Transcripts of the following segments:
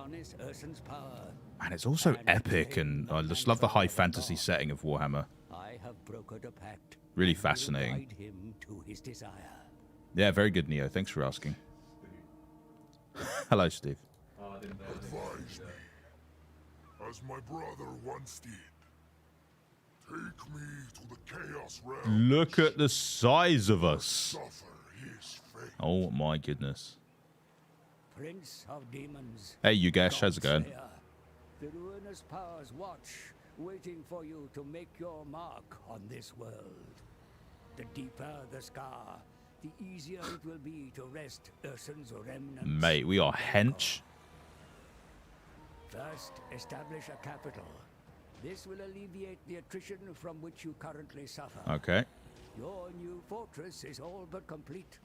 harness Ursun's power. And it's also And epic, claim and I the just love the high mantle of fantasy God. setting of Warhammer. I have brokered a pact. Really and will fascinating. guide him to his desire. Yeah, very good, Neo. Thanks for asking. Hello, Steve. Advise me, as my brother once did. Take me to the Chaos Realm. Look at the size of us. Suffer his fate. Oh my goodness. Prince of demons. Hey, Yugesh, how's it going? Godslayer, the ruinous powers watch, waiting for you to make your mark on this world. The deeper the scar, the easier it will be to wrest Ursun's remnants. Mate, we are hench. First, establish a capital. This will alleviate the attrition from which you currently suffer. Okay. Your new fortress is all but complete.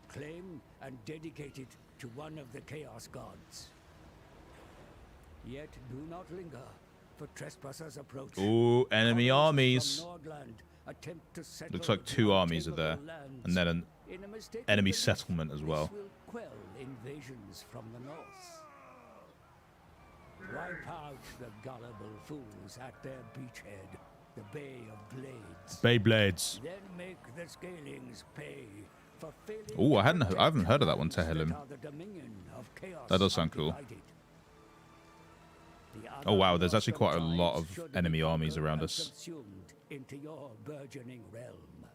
Claim and dedicate it to one of the Chaos Gods. Yet do not linger, for trespassers approach. Ooh, enemy armies. From Nurgle attempt to settle Looks like the 2 armies are there. untamable lands. And then an In a mistaken enemy belief, settlement as well. This will quell invasions from the north. Wipe out the gullible fools at their beachhead, the Bay of Blades. Beyblades. Then make the scalings pay for failing. Ooh, I to haven't heard of that one, protect Tehillim. that are the dominion of chaos That does sound cool. undivided. The Oh, wow, other there's actually quite a Northern lot tribes of should be enemy armies conquered around and us. subsumed into your burgeoning realm.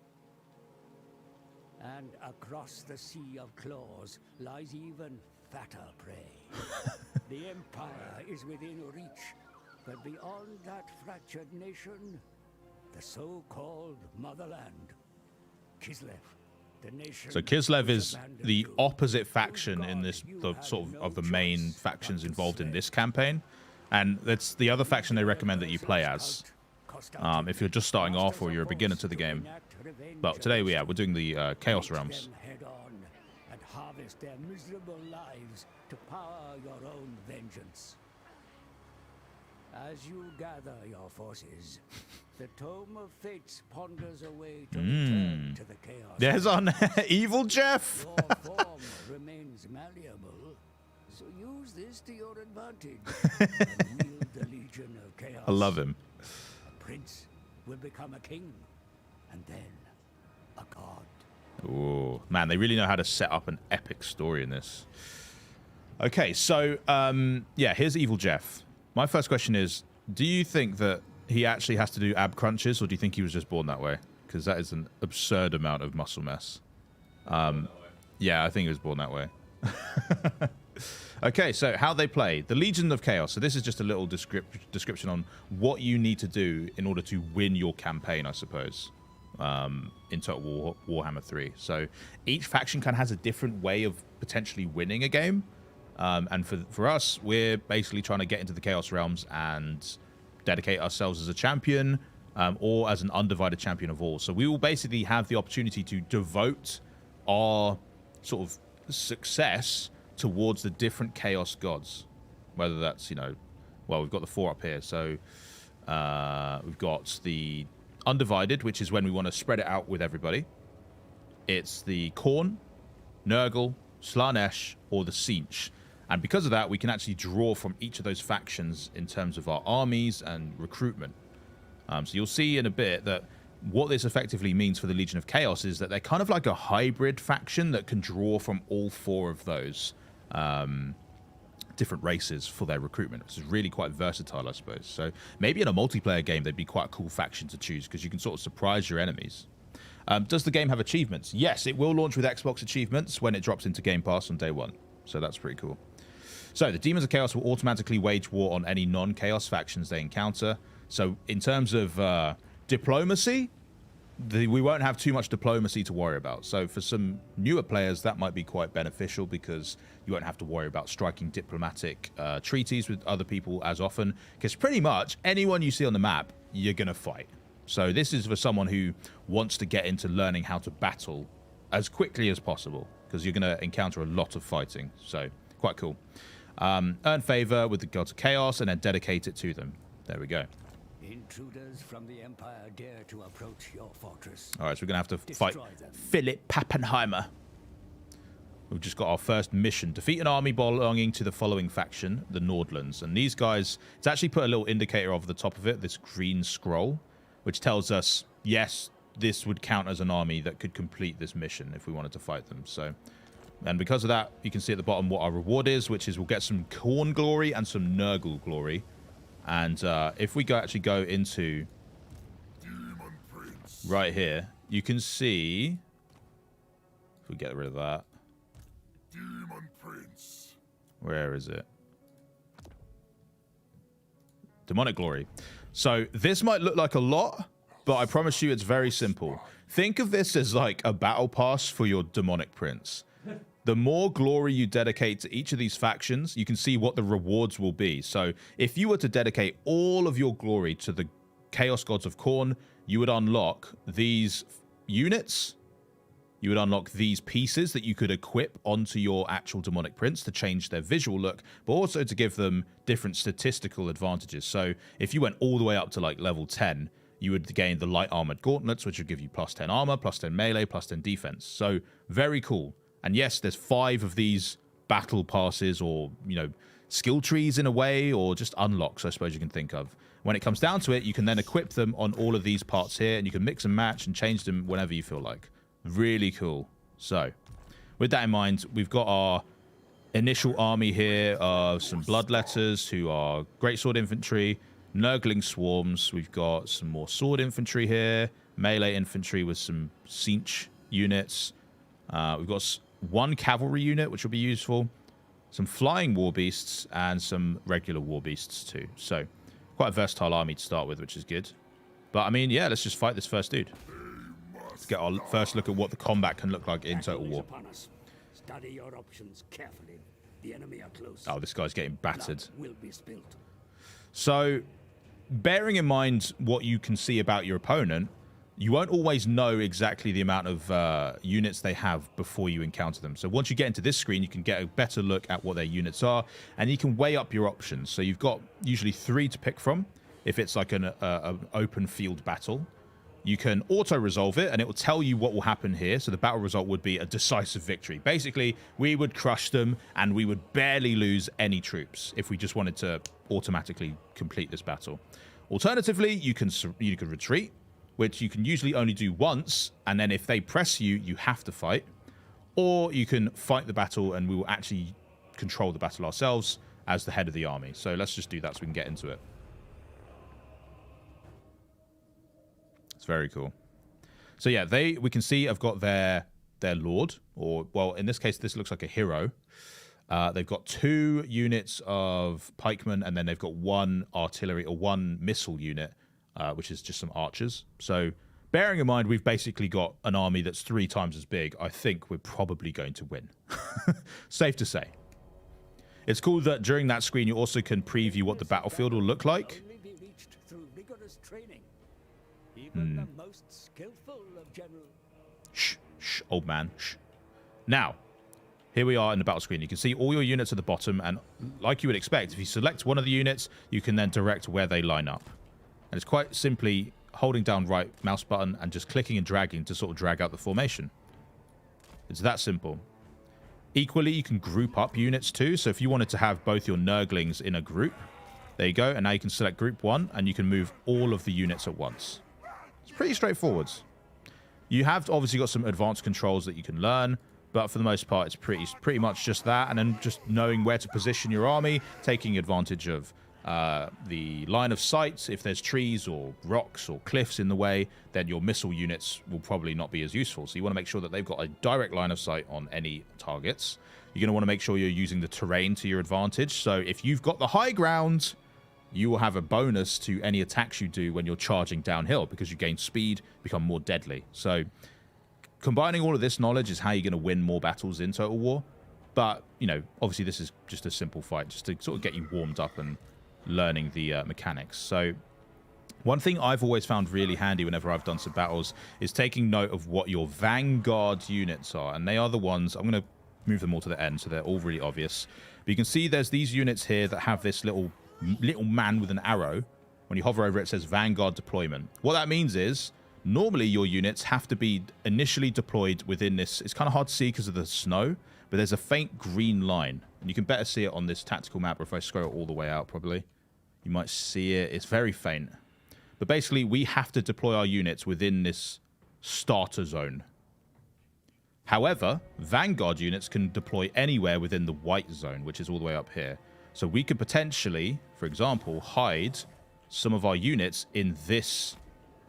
And across the sea of claws lies even fatter prey. The Empire is within reach, but beyond that fractured nation, the so-called motherland, Kislev, the nation. So Kislev which is abandoned the you. opposite faction in God, this, you the had sort no of the main choice factions but to involved in slay. this campaign, and that's the other faction they recommend that you play as. If you're just starting off or you're a beginner to the game. But today, we're doing the Chaos Realms. Head on and harvest their miserable lives to power your own vengeance. As you gather your forces, the Tome of Fates ponders a way to return to the chaos. There's on Evil Jeff. Your form remains malleable, so use this to your advantage. And wield the Legion of Chaos. I love him. A prince will become a king, and then a god. Oh man, they really know how to set up an epic story in this. Okay, so yeah, here's Evil Jeff. My first question is, do you think that he actually has to do ab crunches, or do you think he was just born that way? Because that is an absurd amount of muscle mass. Yeah, I think he was born that way. Okay, so how they play. The Legion of Chaos. So this is just a little description on what you need to do in order to win your campaign, I suppose, in Total Warhammer 3. So each faction kind of has a different way of potentially winning a game. And for us, we're basically trying to get into the Chaos Realms and dedicate ourselves as a champion or as an undivided champion of all. So we will basically have the opportunity to devote our sort of success towards the different Chaos Gods. Whether that's, well, we've got the 4 up here. So we've got the Undivided, which is when we want to spread it out with everybody. It's the Khorne, Nurgle, Slaanesh, or the Tzeentch. And because of that, we can actually draw from each of those factions in terms of our armies and recruitment. So you'll see in a bit that what this effectively means for the Legion of Chaos is that they're kind of like a hybrid faction that can draw from all 4 of those different races for their recruitment, which is really quite versatile, I suppose. So maybe in a multiplayer game, they'd be quite a cool faction to choose because you can sort of surprise your enemies. Does the game have achievements? Yes, it will launch with Xbox achievements when it drops into Game Pass on day 1. So that's pretty cool. So the Demons of Chaos will automatically wage war on any non-Chaos factions they encounter. So in terms of diplomacy, we won't have too much diplomacy to worry about. So for some newer players, that might be quite beneficial because you won't have to worry about striking diplomatic treaties with other people as often. Because pretty much anyone you see on the map, you're going to fight. So this is for someone who wants to get into learning how to battle as quickly as possible, because you're going to encounter a lot of fighting. So quite cool. Earn favor with the gods of chaos and then dedicate it to them. There we go. Intruders from the Empire dare to approach your fortress. All right, so we're going to have to fight Destroy them. Philip Pappenheimer. we've just got our first mission. Defeat an army belonging to the following faction, the Nordlands. And these guys, it's actually put a little indicator over the top of it, this green scroll, which tells us, yes, this would count as an army that could complete this mission if we wanted to fight them. So, and because of that, you can see at the bottom what our reward is, which is we'll get some Khorne glory and some Nurgle glory. And if we actually go into right here, you can see, if we get rid of that, Demon Prince. Where is it? Demonic glory. So this might look like a lot, but I promise you it's very simple. Think of this as like a battle pass for your demonic prince. The more glory you dedicate to each of these factions, you can see what the rewards will be. So if you were to dedicate all of your glory to the Chaos Gods of Khorne, you would unlock these units. You would unlock these pieces that you could equip onto your actual demonic prince to change their visual look, but also to give them different statistical advantages. So if you went all the way up to like level 10, you would gain the light armored gauntlets, which would give you plus 10 armor, plus 10 melee, plus 10 defense. So very cool. And yes, there's 5 of these battle passes or, you know, skill trees in a way, or just unlocks, I suppose you can think of. When it comes down to it, you can then equip them on all of these parts here, and you can mix and match and change them whenever you feel like. Really cool. So, with that in mind, we've got our initial army here of some bloodletters who are greatsword infantry, Nurgling swarms. We've got some more sword infantry here, melee infantry with some Sinch units. We've got 1 cavalry unit, which will be useful, some flying war beasts, and some regular war beasts too. So, quite a versatile army to start with, which is good. But, I mean, yeah, let's just fight this first dude. Let's get our first look at what the combat can look like in Total War. Study your options carefully. The enemy are close. Oh, this guy's getting battered. Blood will be spilt. So, bearing in mind what you can see about your opponent, you won't always know exactly the amount of units they have before you encounter them. So once you get into this screen, you can get a better look at what their units are, and you can weigh up your options. So you've got usually 3 to pick from. If it's like an open field battle, you can auto-resolve it, and it will tell you what will happen here. So the battle result would be a decisive victory. Basically, we would crush them, and we would barely lose any troops if we just wanted to automatically complete this battle. Alternatively, you can retreat, which you can usually only do once, and then if they press you, you have to fight. Or you can fight the battle, and we will actually control the battle ourselves as the head of the army. So let's just do that so we can get into it. It's very cool. So yeah, we can see I've got their lord, or, well, in this case, this looks like a hero. They've got 2 units of pikemen, and then they've got 1 artillery or 1 missile unit, which is just some archers. So bearing in mind we've basically got an army that's 3 times as big, I think we're probably going to win. Safe to say. It's cool that during that screen you also can preview what the battlefield will look like. Only be reached through rigorous training. Even the most skillful of generals. Shh, old man, shh. Now, here we are in the battle screen. You can see all your units at the bottom, and like you would expect, if you select one of the units, you can then direct where they line up. And it's quite simply holding down right mouse button and just clicking and dragging to sort of drag out the formation. It's that simple. Equally, you can group up units too. So if you wanted to have both your Nurglings in a group, there you go. And now you can select group 1, and you can move all of the units at once. It's pretty straightforward. You have obviously got some advanced controls that you can learn, but for the most part, it's pretty much just that. And then just knowing where to position your army, taking advantage of the line of sight. If there's trees or rocks or cliffs in the way, then your missile units will probably not be as useful. So you want to make sure that they've got a direct line of sight on any targets. You're going to want to make sure you're using the terrain to your advantage. So if you've got the high ground, you will have a bonus to any attacks you do when you're charging downhill, because you gain speed, become more deadly. So combining all of this knowledge is how you're going to win more battles in Total War. But, you know, obviously this is just a simple fight, just to sort of get you warmed up and learning the mechanics. So one thing I've always found really handy whenever I've done some battles is taking note of what your Vanguard units are. And they are the ones, I'm going to move them all to the end so they're all really obvious. But you can see there's these units here that have this little man with an arrow. When you hover over it, it says Vanguard Deployment. What that means is normally your units have to be initially deployed within this. It's kind of hard to see because of the snow, but there's a faint green line. And you can better see it on this tactical map, or if I scroll all the way out, probably. You might see it. It's very faint. But basically, we have to deploy our units within this starter zone. However, Vanguard units can deploy anywhere within the white zone, which is all the way up here. So we could potentially, for example, hide some of our units in this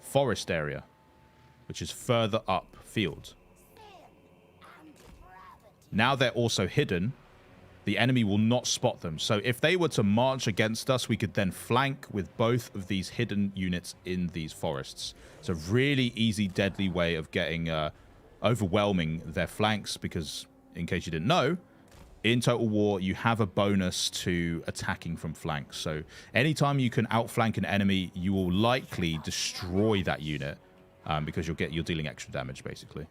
forest area, which is further upfield. Now they're also hidden. The enemy will not spot them. So if they were to march against us, we could then flank with both of these hidden units in these forests. It's a really easy, deadly way of getting overwhelming their flanks, because, in case you didn't know, in Total War, you have a bonus to attacking from flanks. So anytime you can outflank an enemy, you will likely destroy that unit, because you're dealing extra damage, basically.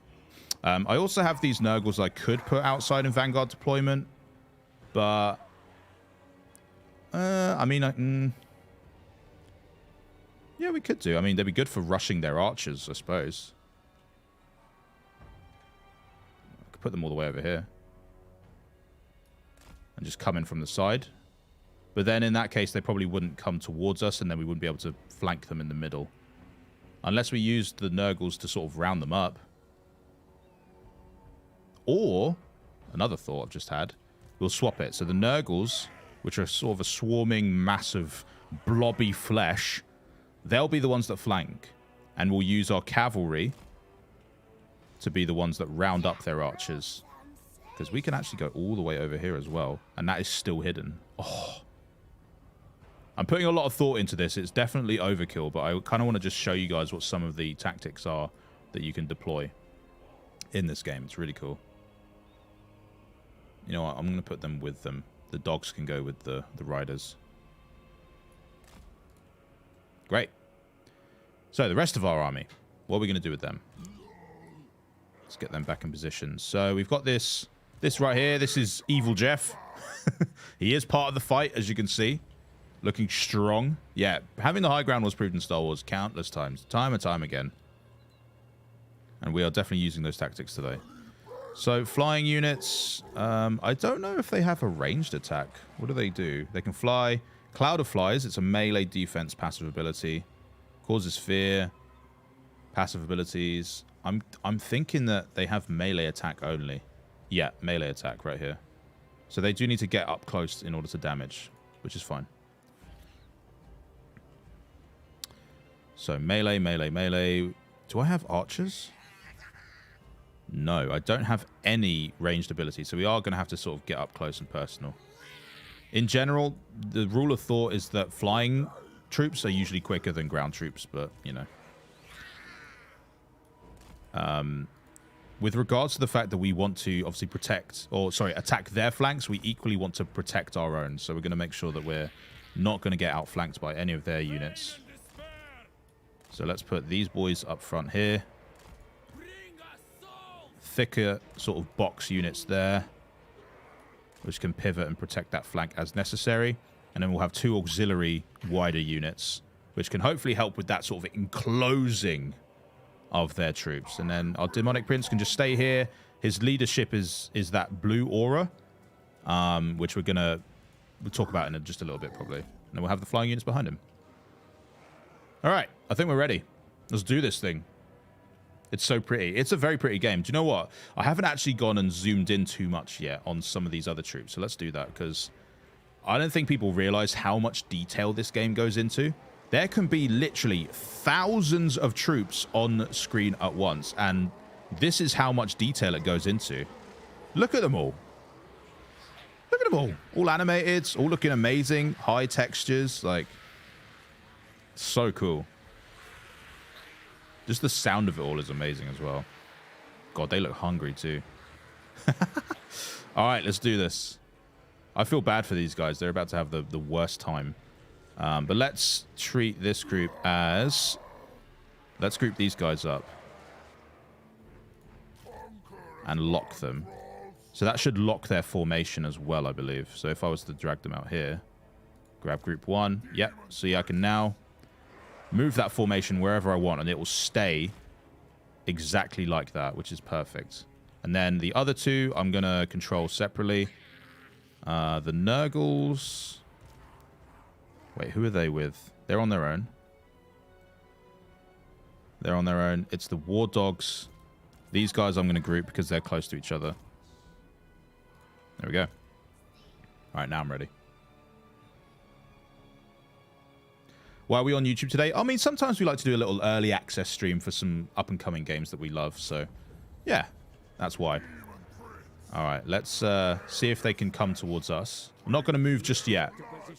I also have these Nurgles I could put outside in Vanguard Deployment, but I mean, yeah, we could do. I mean, they'd be good for rushing their archers, I suppose. I could put them all the way over here and just come in from the side. But then in that case, they probably wouldn't come towards us, and then we wouldn't be able to flank them in the middle. Unless we used the Nurgles to sort of round them up. Or, another thought I've just had, we'll swap it. So the Nurgles, which are sort of a swarming mass of blobby flesh, they'll be the ones that flank. And we'll use our cavalry to be the ones that round up their archers. Because we can actually go all the way over here as well. And that is still hidden. Oh. I'm putting a lot of thought into this. It's definitely overkill, but I kind of want to just show you guys what some of the tactics are that you can deploy in this game. It's really cool. You know what? I'm going to put them with them. The dogs can go with the riders. Great. So the rest of our army, what are we going to do with them? Let's get them back in position. So we've got this right here. This is Evil Jeff. He is part of the fight, as you can see. Looking strong. Yeah, having the high ground was proved in Star Wars countless times. Time and time again. And we are definitely using those tactics today. So, flying units. I don't know if they have a ranged attack. What do? They can fly. Cloud of Flies. It's a melee defense passive ability. Causes fear. Passive abilities. I'm thinking that they have melee attack only. Yeah, melee attack right here. So they do need to get up close in order to damage, which is fine. So melee, melee, melee. Do I have archers? No, I don't have any ranged ability, so we are going to have to sort of get up close and personal. In general, the rule of thought is that flying troops are usually quicker than ground troops, but, you know. With regards to the fact that we want to obviously attack their flanks, we equally want to protect our own. So we're going to make sure that we're not going to get outflanked by any of their units. So let's put these boys up front here. Thicker sort of box units there, which can pivot and protect that flank as necessary. And then we'll have two auxiliary wider units, which can hopefully help with that sort of enclosing of their troops. And then our demonic prince can just stay here. His leadership is that blue aura, which we'll talk about in just a little bit probably. And then we'll have the flying units behind him. All right, I think we're ready. Let's do this thing. It's so pretty. It's a very pretty game. Do you know what? I haven't actually gone and zoomed in too much yet on some of these other troops. So let's do that, because I don't think people realize how much detail this game goes into. There can be literally thousands of troops on screen at once, and this is how much detail it goes into. Look at them all. Look at them all. All animated, all looking amazing, high textures, like, so cool. Just the sound of it all is amazing as well. God, they look hungry too. All right, let's do this. I feel bad for these guys. They're about to have the worst time. But let's treat this group as... Let's group these guys up. And lock them. So that should lock their formation as well, I believe. So if I was to drag them out here. Grab group 1. Yep. See, I can now move that formation wherever I want, and it will stay exactly like that, which is perfect. And then the other two I'm going to control separately. The Nurgles... Wait, who are they with? They're on their own. They're on their own. It's the War Dogs. These guys I'm going to group because they're close to each other. There we go. All right, now I'm ready. Why are we on YouTube today? I mean, sometimes we like to do a little early access stream for some up-and-coming games that we love. So, yeah, that's why. All right, let's see if they can come towards us. I'm not going to move just yet.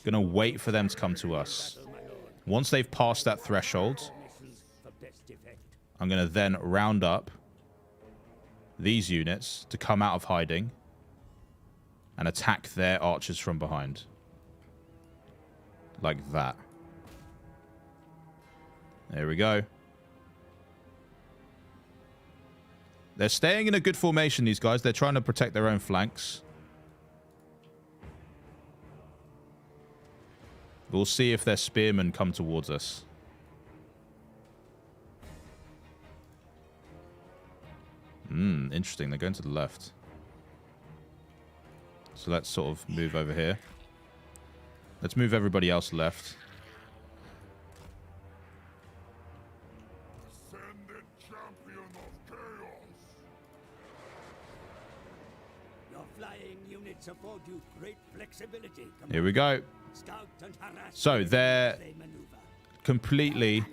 Going to wait for them to come to us. Once they've passed that threshold, I'm going to then round up these units to come out of hiding and attack their archers from behind. Like that. There we go. They're staying in a good formation, these guys. They're trying to protect their own flanks. We'll see if their spearmen come towards us. Interesting. They're going to the left. So let's sort of move over here. Let's move everybody else left. Ascended champion of chaos. Your flying units afford you great flexibility. Here we go. Scout and harass So they're they maneuver. completely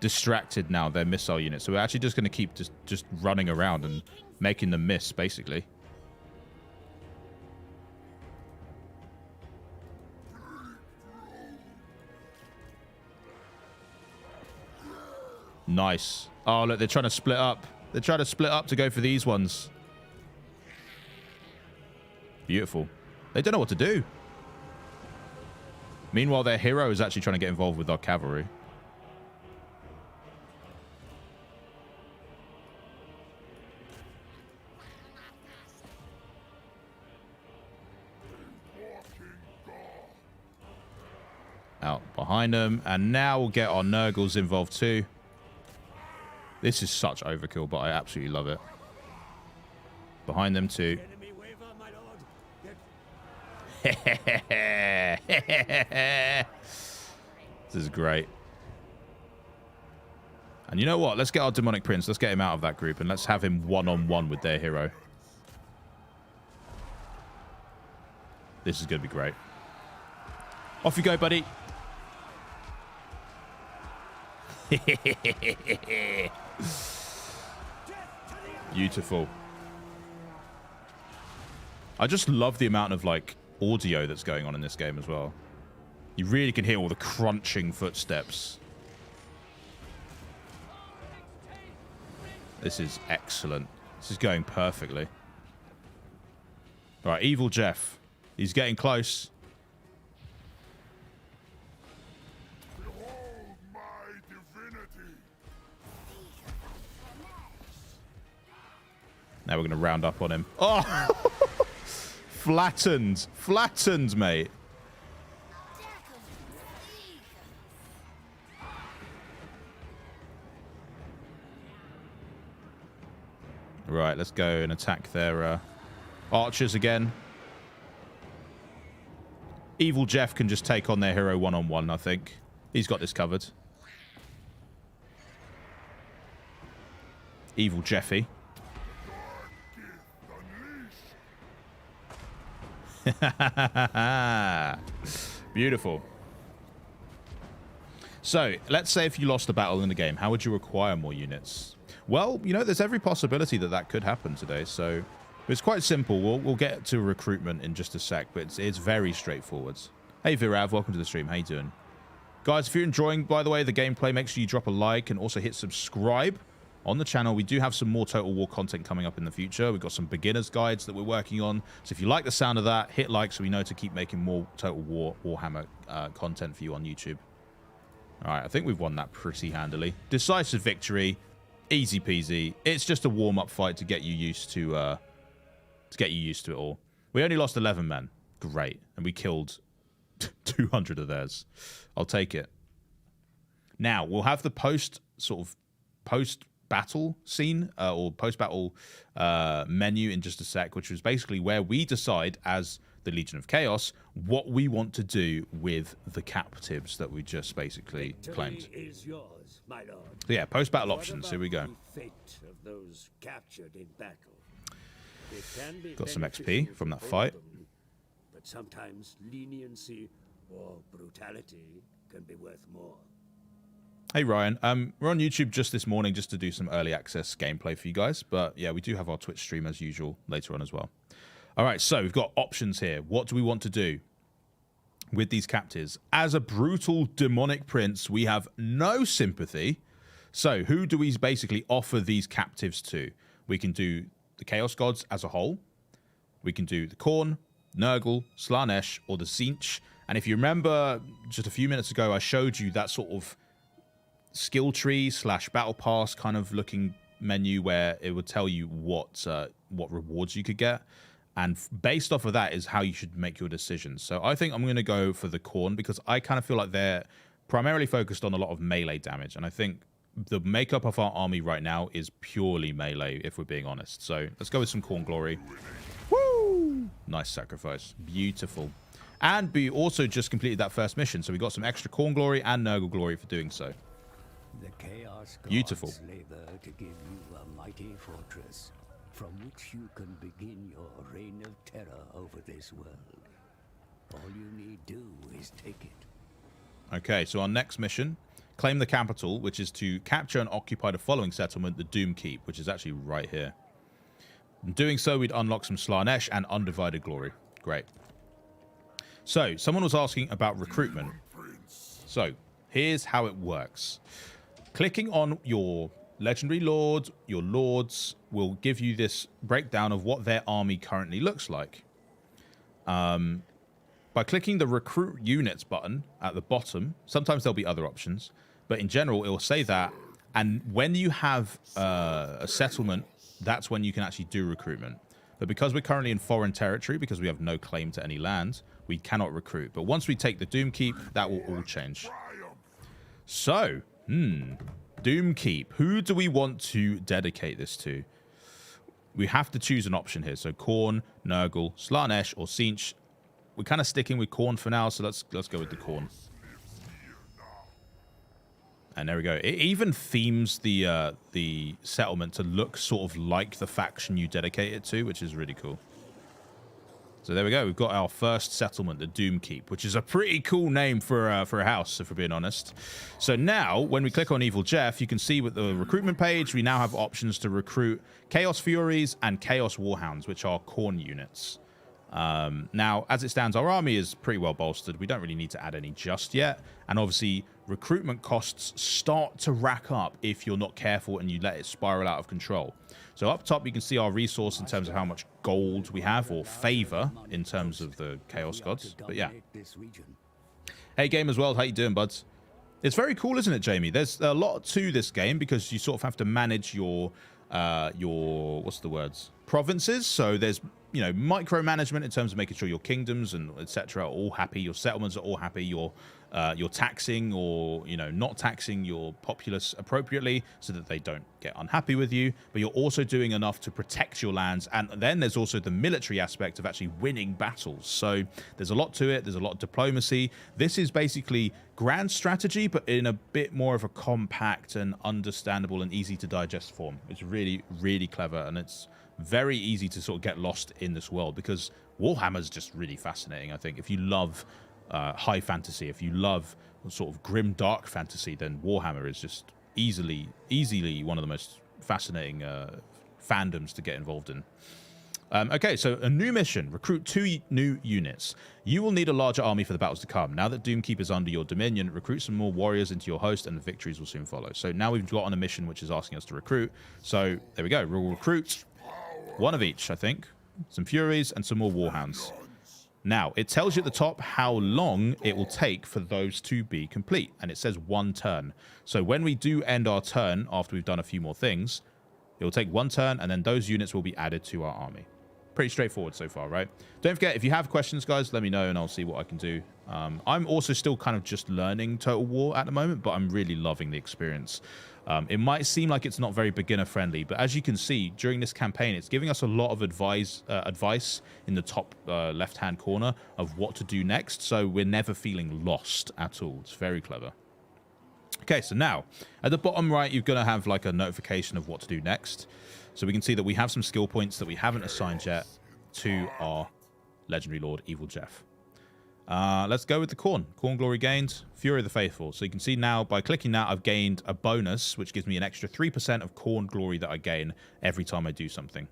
distracted now, their missile units. So we're actually just going to keep just running around and making them miss, basically. Nice. Oh, look, they're trying to split up. They're trying to split up to go for these ones. Beautiful. They don't know what to do. Meanwhile, their hero is actually trying to get involved with our cavalry. Out behind them. And now we'll get our Nurgles involved too. This is such overkill, but I absolutely love it. Behind them too. Enemy waver, my lord. This is great. And you know what? Let's get our Demonic Prince. Let's get him out of that group and let's have him one-on-one with their hero. This is going to be great. Off you go, buddy. Beautiful. I just love the amount of like audio that's going on in this game as well. You really can hear all the crunching footsteps. This is excellent. This is going perfectly. All right, Evil Jeff. He's getting close. Behold my divinity. Now we're going to round up on him. Oh! Flattened. Flattened, mate. Right, let's go and attack their archers again. Evil Jeff can just take on their hero one-on-one, I think. He's got this covered. Evil Jeffy. Beautiful. So, let's say if you lost a battle in the game, how would you acquire more units? Well, you know, there's every possibility that that could happen today, so it's quite simple. We'll get to recruitment in just a sec, but it's very straightforward. Hey, Virav, welcome to the stream. How you doing? Guys, if you're enjoying, by the way, the gameplay, make sure you drop a like and also hit subscribe on the channel. We do have some more Total War content coming up in the future. We've got some beginner's guides that we're working on. So if you like the sound of that, hit like so we know to keep making more Total War Warhammer content for you on YouTube. All right, I think we've won that pretty handily. Decisive victory, easy peasy. It's just a warm-up fight to get you used to it all. We only lost 11 men. Great. And we killed 200 of theirs. I'll take it. Now, we'll have the post post-battle scene or post-battle menu in just a sec, which was basically where we decide as the Legion of Chaos what we want to do with the captives that we just basically claimed. Is yours, my lord. So yeah, post-battle What options. about Here we go. the fate of those captured in battle? It can be Got some XP beneficial from to that hold fight. them, but sometimes leniency or brutality can be worth more. Hey Ryan, we're on YouTube just this morning just to do some early access gameplay for you guys, but yeah, we do have our Twitch stream as usual later on as well. All right, so we've got options here. What do we want to do with these captives? As a brutal demonic prince, we have no sympathy. So who do we basically offer these captives to? We can do the Chaos Gods as a whole. We can do the Khorne, Nurgle, Slaanesh, or the Tzeentch. And if you remember, just a few minutes ago, I showed you that sort of skill tree / battle pass kind of looking menu where it would tell you what rewards you could get. And based off of that is how you should make your decisions. So I think I'm going to go for the Khorne because I kind of feel like they're primarily focused on a lot of melee damage. And I think the makeup of our army right now is purely melee, if we're being honest. So let's go with some Khorne Glory. Woo! Nice sacrifice. Beautiful. And we also just completed that first mission. So we got some extra Khorne Glory and Nurgle Glory for doing so. The Chaos Gods Beautiful. labor to give you a mighty fortress from which you can begin your reign of terror over this world. All you need do is take it. Okay, so our next mission, claim the capital, which is to capture and occupy the following settlement, the Doom Keep, which is actually right here. In doing so, we'd unlock some Slaanesh and Undivided Glory. Great. So, someone was asking about recruitment. So, here's how it works. Clicking on your legendary lord, your lords, will give you this breakdown of what their army currently looks like. By clicking the Recruit Units button at the bottom, sometimes there'll be other options, but in general, it will say that. And when you have a settlement, that's when you can actually do recruitment. But because we're currently in foreign territory, because we have no claim to any land, we cannot recruit. But once we take the Doom Keep, that will all change. So, Doom Keep. Who do we want to dedicate this to? We have to choose an option here. So Khorne, Nurgle, Slaanesh, or Tzeentch. We're kind of sticking with Khorne for now, so let's go with the Khorne. And there we go. It even themes the settlement to look sort of like the faction you dedicate it to, which is really cool. So there we go. We've got our first settlement, the Doom Keep, which is a pretty cool name for a house, if we're being honest. So now, when we click on Evil Jeff, you can see with the recruitment page, we now have options to recruit Chaos Furies and Chaos Warhounds, which are Khorne units. Now, as it stands, our army is pretty well bolstered. We don't really need to add any just yet. And obviously, recruitment costs start to rack up if you're not careful and you let it spiral out of control. So up top, you can see our resource in terms of how much gold we have, or favor in terms of the Chaos Gods. But yeah. Hey, Gamers World, how you doing, buds? It's very cool, isn't it, Jamie? There's a lot to this game because you sort of have to manage your what's the words? Provinces. So there's, you know, micromanagement in terms of making sure your kingdoms and etc. are all happy, your settlements are all happy, you're taxing or, you know, not taxing your populace appropriately so that they don't get unhappy with you, but you're also doing enough to protect your lands. And then there's also the military aspect of actually winning battles. So there's a lot to it. There's a lot of diplomacy. This is basically grand strategy, but in a bit more of a compact and understandable and easy to digest form. It's really, really clever, and it's very easy to sort of get lost in this world because Warhammer is just really fascinating. I think if you love high fantasy, if you love sort of grim dark fantasy, then Warhammer is just easily one of the most fascinating fandoms to get involved in. Okay, so a new mission. Recruit 2 new units. You will need a larger army for the battles to come. Now that Doomkeep is under your dominion, recruit some more warriors into your host and the victories will soon follow. So now we've got on a mission which is asking us to recruit. So there we go. We'll recruit one of each, I think. Some Furies and some more Warhounds. Now, it tells you at the top how long it will take for those to be complete. And it says 1 turn. So when we do end our turn, after we've done a few more things, it will take 1 turn and then those units will be added to our army. pretty straightforward so far, right? Don't forget, if you have questions, guys, let me know and I'll see what I can do. I'm also still kind of just learning Total War at the moment, but I'm really loving the experience. It might seem like it's not very beginner friendly, but as you can see during this campaign, it's giving us a lot of advice in the top left-hand corner of what to do next. So we're never feeling lost at all. It's very clever. Okay, so now at the bottom right, you're going to have like a notification of what to do next. So we can see that we have some skill points that we haven't assigned yet to our Legendary Lord, Evil Jeff. Let's go with the Khorne. Khorne Glory gained, Fury of the Faithful. So you can see now by clicking that, I've gained a bonus, which gives me an extra 3% of Khorne Glory that I gain every time I do something.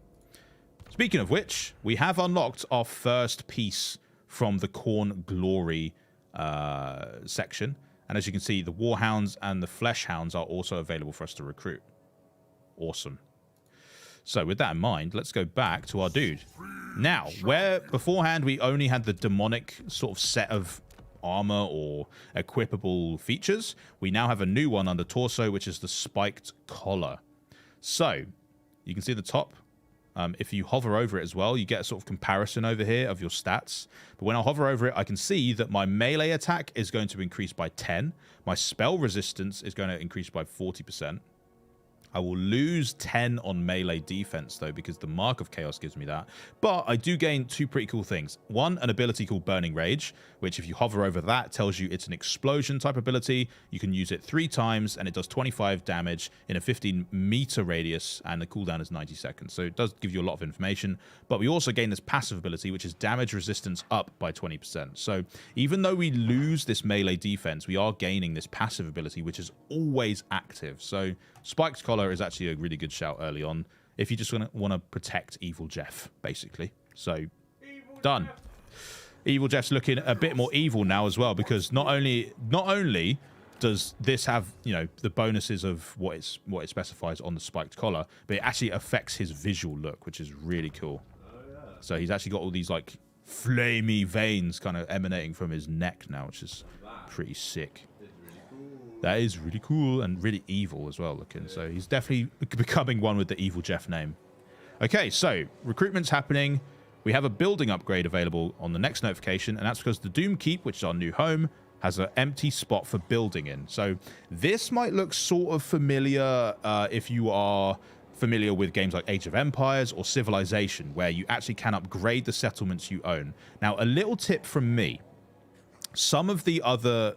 Speaking of which, we have unlocked our first piece from the Khorne Glory section. And as you can see, the Warhounds and the Fleshhounds are also available for us to recruit. Awesome. So with that in mind, let's go back to our dude. Now, where beforehand we only had the demonic sort of set of armor or equipable features, we now have a new one under torso, which is the spiked collar. So you can see the top. If you hover over it as well, you get a sort of comparison over here of your stats. But when I hover over it, I can see that my melee attack is going to increase by 10. My spell resistance is going to increase by 40%. I will lose 10 on melee defense, though, because the Mark of Chaos gives me that. But I do gain two pretty cool things. One, an ability called Burning Rage, which if you hover over that, tells you it's an explosion type ability. You can use it 3 times, and it does 25 damage in a 15-meter radius, and the cooldown is 90 seconds. So it does give you a lot of information. But we also gain this passive ability, which is damage resistance up by 20%. So even though we lose this melee defense, we are gaining this passive ability, which is always active. So Spiked Collar is actually a really good shout early on if you just want to protect Evil Jeff, basically. So, done. Evil Jeff's looking a bit more evil now as well, because not only does this have, you know, the bonuses of what it specifies on the Spiked Collar, but it actually affects his visual look, which is really cool. So he's actually got all these like flamey veins kind of emanating from his neck now, which is pretty sick. That is really cool and really evil as well looking. So he's definitely becoming one with the Evil Jeff name. Okay, so recruitment's happening. We have a building upgrade available on the next notification, and that's because the Doom Keep, which is our new home, has an empty spot for building in. So this might look sort of familiar if you are familiar with games like Age of Empires or Civilization, where you actually can upgrade the settlements you own. Now, a little tip from me. Some of the other,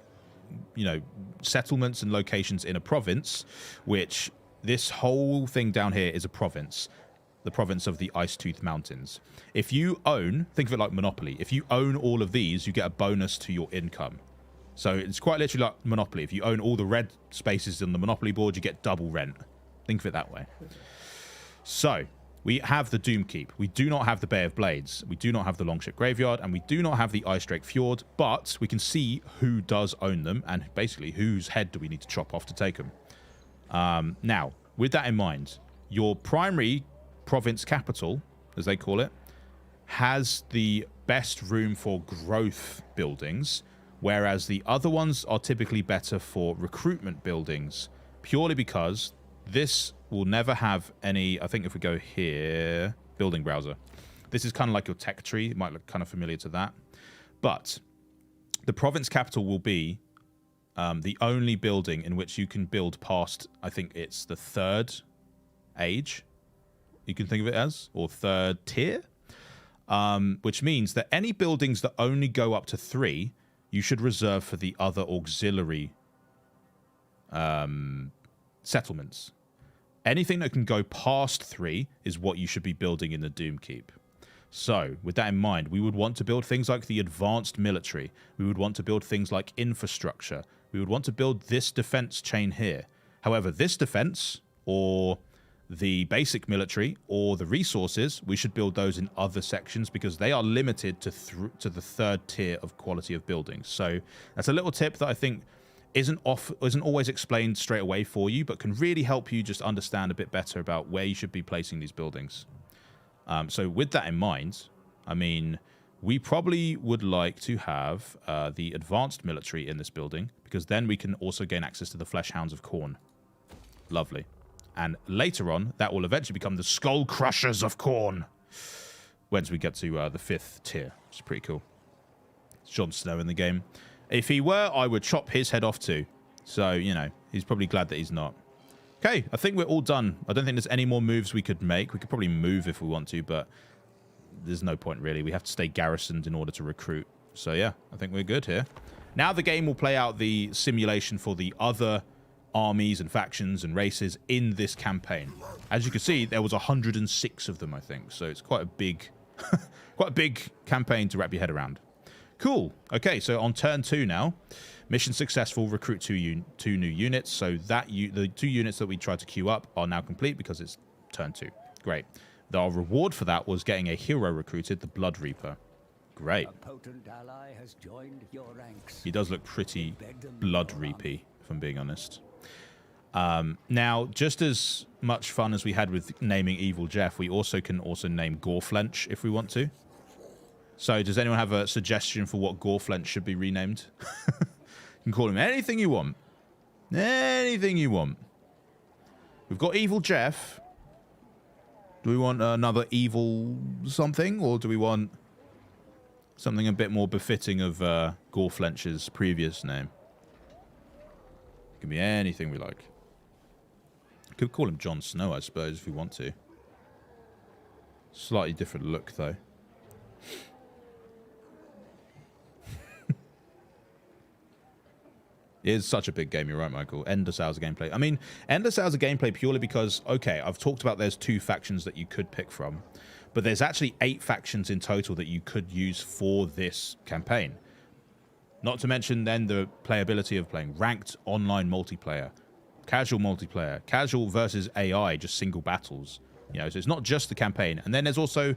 you know, settlements and locations in a province, which this whole thing down here is a province, the province of the Icetooth Mountains. If you own, think of it like Monopoly. If you own all of these, you get a bonus to your income. So it's quite literally like Monopoly. If you own all the red spaces on the Monopoly board, you get double rent. Think of it that way. So we have the Doom Keep. We do not have the Bay of Blades. We do not have the Longship Graveyard, and we do not have the Ice Drake Fjord, but we can see who does own them, and basically whose head do we need to chop off to take them. Now, with that in mind, your primary province capital, as they call it, has the best room for growth buildings, whereas the other ones are typically better for recruitment buildings, purely because this will never have any. I think if we go here, building browser, this is kind of like your tech tree. It might look kind of familiar to that, but the province capital will be the only building in which you can build past, I think it's the 3rd age, you can think of it as, or 3rd tier, which means that any buildings that only go up to 3, you should reserve for the other auxiliary settlements. Anything that can go past 3 is what you should be building in the Doom Keep. So, with that in mind, we would want to build things like the advanced military. We would want to build things like infrastructure. We would want to build this defense chain here. However, this defense, or the basic military, or the resources, we should build those in other sections because they are limited to the 3rd tier of quality of buildings. So, that's a little tip that I think isn't always explained straight away for you, but can really help you just understand a bit better about where you should be placing these buildings. So with that in mind, I mean, we probably would like to have the advanced military in this building, because then we can also gain access to the Fleshhounds of Khorne. Lovely. And later on, that will eventually become the Skull Crushers of Khorne. once we get to the 5th tier. It's pretty cool. It's Jon Snow in the game. If he were, I would chop his head off too. So, you know, he's probably glad that he's not. Okay, I think we're all done. I don't think there's any more moves we could make. We could probably move if we want to, but there's no point really. We have to stay garrisoned in order to recruit. So yeah, I think we're good here. Now the game will play out the simulation for the other armies and factions and races in this campaign. As you can see, there was 106 of them, I think. So it's quite a big, quite a big campaign to wrap your head around. Cool. Okay, so on turn 2 now. Mission successful, recruit 2 new units. So that the 2 units that we tried to queue up are now complete because it's turn 2. Great. Our reward for that was getting a hero recruited, the Blood Reaper. Great. A potent ally has joined your ranks. He does look pretty Blood Reapy, if I'm being honest. Now, just as much fun as we had with naming Evil Jeff, we can also name Goreflench if we want to. So does anyone have a suggestion for what Goreflench should be renamed? You can call him anything you want. Anything you want. We've got Evil Jeff. Do we want another evil something, or do we want something a bit more befitting of Goreflench's previous name? It can be anything we like. Could call him Jon Snow, I suppose, if we want to. Slightly different look, though. It is such a big game, you're right, Michael. Endless hours of gameplay. I mean, endless hours of gameplay purely because, okay, I've talked about there's 2 factions that you could pick from, but there's actually 8 factions in total that you could use for this campaign. Not to mention then the playability of playing ranked online multiplayer, casual multiplayer, casual versus AI, just single battles. You know, so it's not just the campaign. And then there's also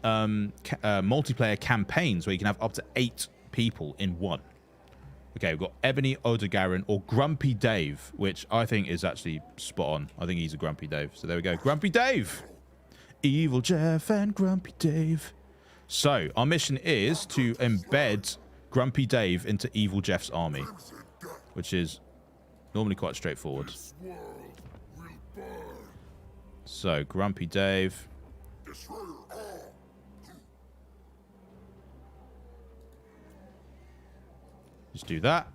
multiplayer campaigns where you can have up to 8 people in one. Okay, we've got Ebony Odegarin or Grumpy Dave, which I think is actually spot on. I think he's a Grumpy Dave. So there we go. Grumpy Dave! Evil Jeff and Grumpy Dave. So, our mission is to embed Grumpy Dave into Evil Jeff's army, which is normally quite straightforward. So, Grumpy Dave. Just do that.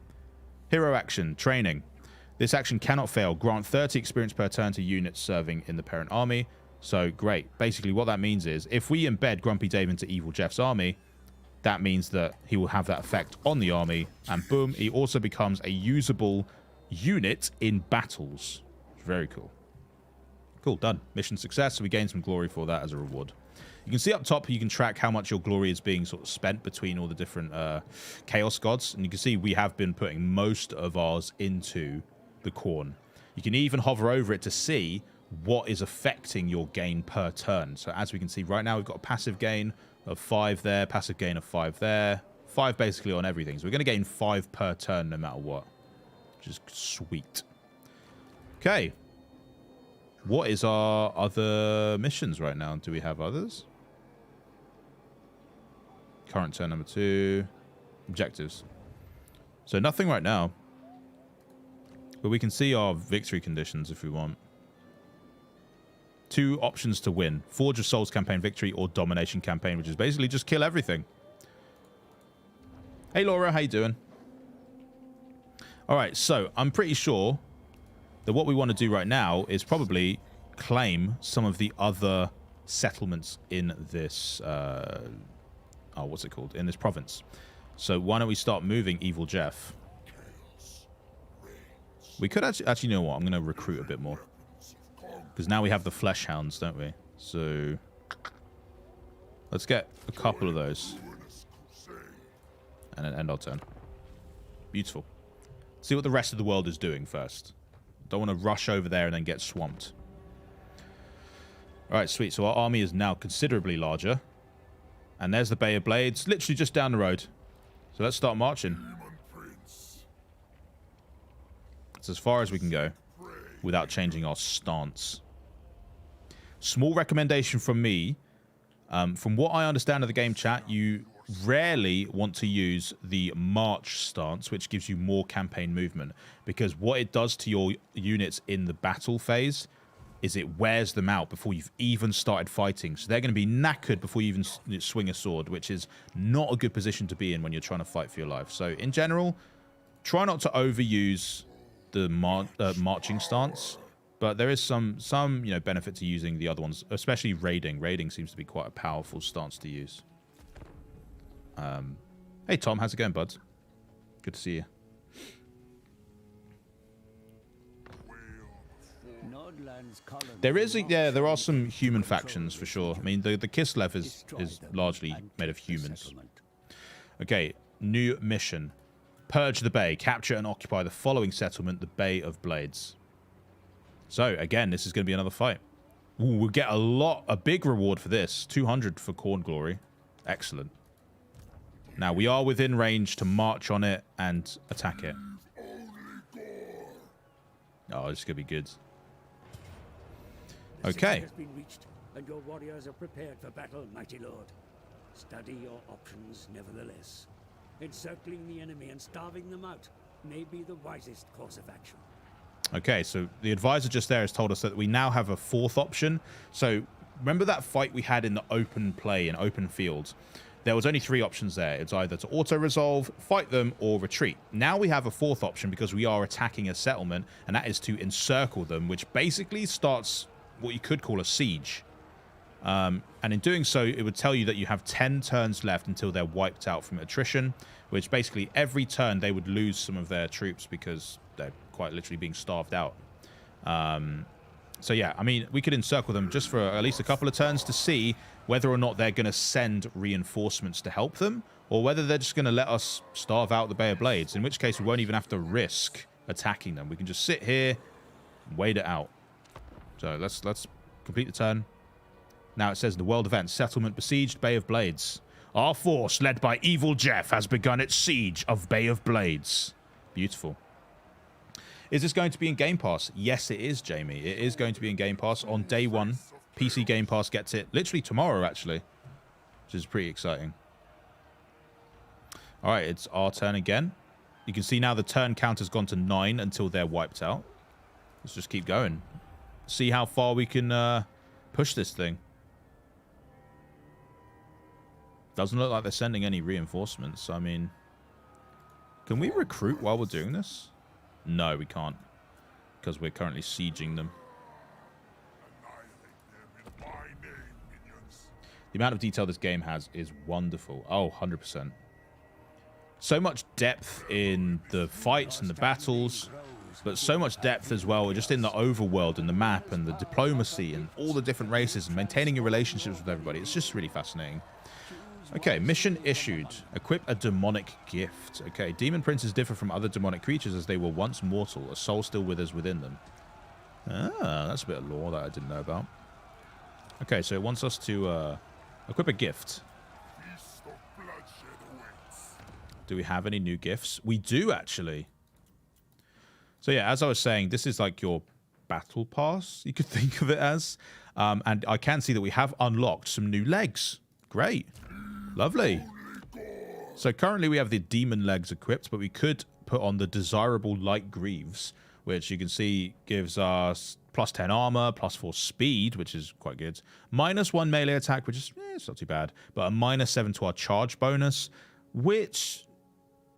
Hero action, training. This action cannot fail. Grant 30 experience per turn to units serving in the parent army. So, great. Basically, what that means is, if we embed Grumpy Dave into Evil Jeff's army, that means that he will have that effect on the army. And boom, he also becomes a usable unit in battles. Very cool. Cool, done. Mission success. So we gain some glory for that as a reward. You can see up top, you can track how much your glory is being sort of spent between all the different Chaos Gods. And you can see we have been putting most of ours into the Khorne. You can even hover over it to see what is affecting your gain per turn. So as we can see right now, we've got a passive gain of 5 there, passive gain of 5 there. 5 basically on everything. So we're going to gain 5 per turn no matter what. Which is sweet. Okay. What is our other missions right now? Do we have others? Current turn number 2. Objectives. So nothing right now. But we can see our victory conditions if we want. 2 options to win. Forge of Souls campaign victory or domination campaign, which is basically just kill everything. Hey Laura, how you doing? Alright, so I'm pretty sure that what we want to do right now is probably claim some of the other settlements in this what's it called? In this province. So why don't we start moving Evil Jeff? We could actually, you know what? I'm going to recruit a bit more. Because now we have the Flesh Hounds, don't we? So let's get a couple of those. And then end our turn. Beautiful. See what the rest of the world is doing first. Don't want to rush over there and then get swamped. Alright, sweet. So our army is now considerably larger. And there's the Bay of Blades, literally just down the road. So let's start marching. It's as far as we can go without changing our stance. Small recommendation from me. From what I understand of the game chat, you rarely want to use the march stance, which gives you more campaign movement. Because what it does to your units in the battle phase is it wears them out before you've even started fighting. So they're going to be knackered before you even swing a sword, which is not a good position to be in when you're trying to fight for your life. So in general, try not to overuse the marching stance, but there is some benefit to using the other ones, especially raiding. Raiding seems to be quite a powerful stance to use. Hey Tom, how's it going, bud? Good to see you. There are some human factions for sure. I mean, the Kislev is largely made of humans. Okay, new mission. Purge the Bay. Capture and occupy the following settlement, the Bay of Blades. So, again, this is going to be another fight. Ooh, we'll get a big reward for this. 200 for Corn Glory. Excellent. Now, we are within range to march on it and attack it. Oh, this is going to be good. Okay. Has been reached, and your warriors are prepared for battle, mighty lord. Study your options, nevertheless. Encircling the enemy and starving them out may be the wisest course of action. Okay, so the advisor just there has told us that we now have a fourth option. So remember that fight we had in the open play, in open fields? There was only 3 options there. It's either to auto-resolve, fight them, or retreat. Now we have a fourth option because we are attacking a settlement, and that is to encircle them, which basically starts what you could call a siege. And in doing so, it would tell you that you have 10 turns left until they're wiped out from attrition, which basically every turn they would lose some of their troops because they're quite literally being starved out. So yeah, I mean, we could encircle them just for at least a couple of turns to see whether or not they're going to send reinforcements to help them, or whether they're just going to let us starve out the Bay of Blades, in which case we won't even have to risk attacking them. We can just sit here and wait it out. So let's complete the turn. Now it says the world event, settlement besieged, Bay of Blades. Our force, led by Evil Jeff, has begun its siege of Bay of Blades. Beautiful. Is this going to be in Game Pass? Yes, it is, Jamie. It is going to be in Game Pass on day 1. PC Game Pass gets it literally tomorrow, actually, which is pretty exciting. All right, it's our turn again. You can see now the turn count has gone to 9 until they're wiped out. Let's just keep going. See how far we can push this thing. Doesn't look like they're sending any reinforcements. I mean, can we recruit while we're doing this? No, we can't, because we're currently sieging them. The amount of detail this game has is wonderful. Oh, 100%. So much depth in the fights and the battles, but so much depth as well just in the overworld and the map and the diplomacy and all the different races and maintaining your relationships with everybody. It's just really fascinating. Okay, mission issued. Equip a demonic gift. Okay, demon princes differ from other demonic creatures as they were once mortal. A soul still withers within them. Ah, that's a bit of lore that I didn't know about. Okay, so it wants us to equip a gift. Do we have any new gifts? We do, actually. So yeah, as I was saying, this is like your battle pass, you could think of it as. And I can see that we have unlocked some new legs. Great. Lovely. So currently we have the demon legs equipped, but we could put on the desirable light greaves, which you can see gives us plus 10 armor, plus 4 speed, which is quite good. Minus 1 melee attack, which is it's not too bad. But a minus 7 to our charge bonus, which,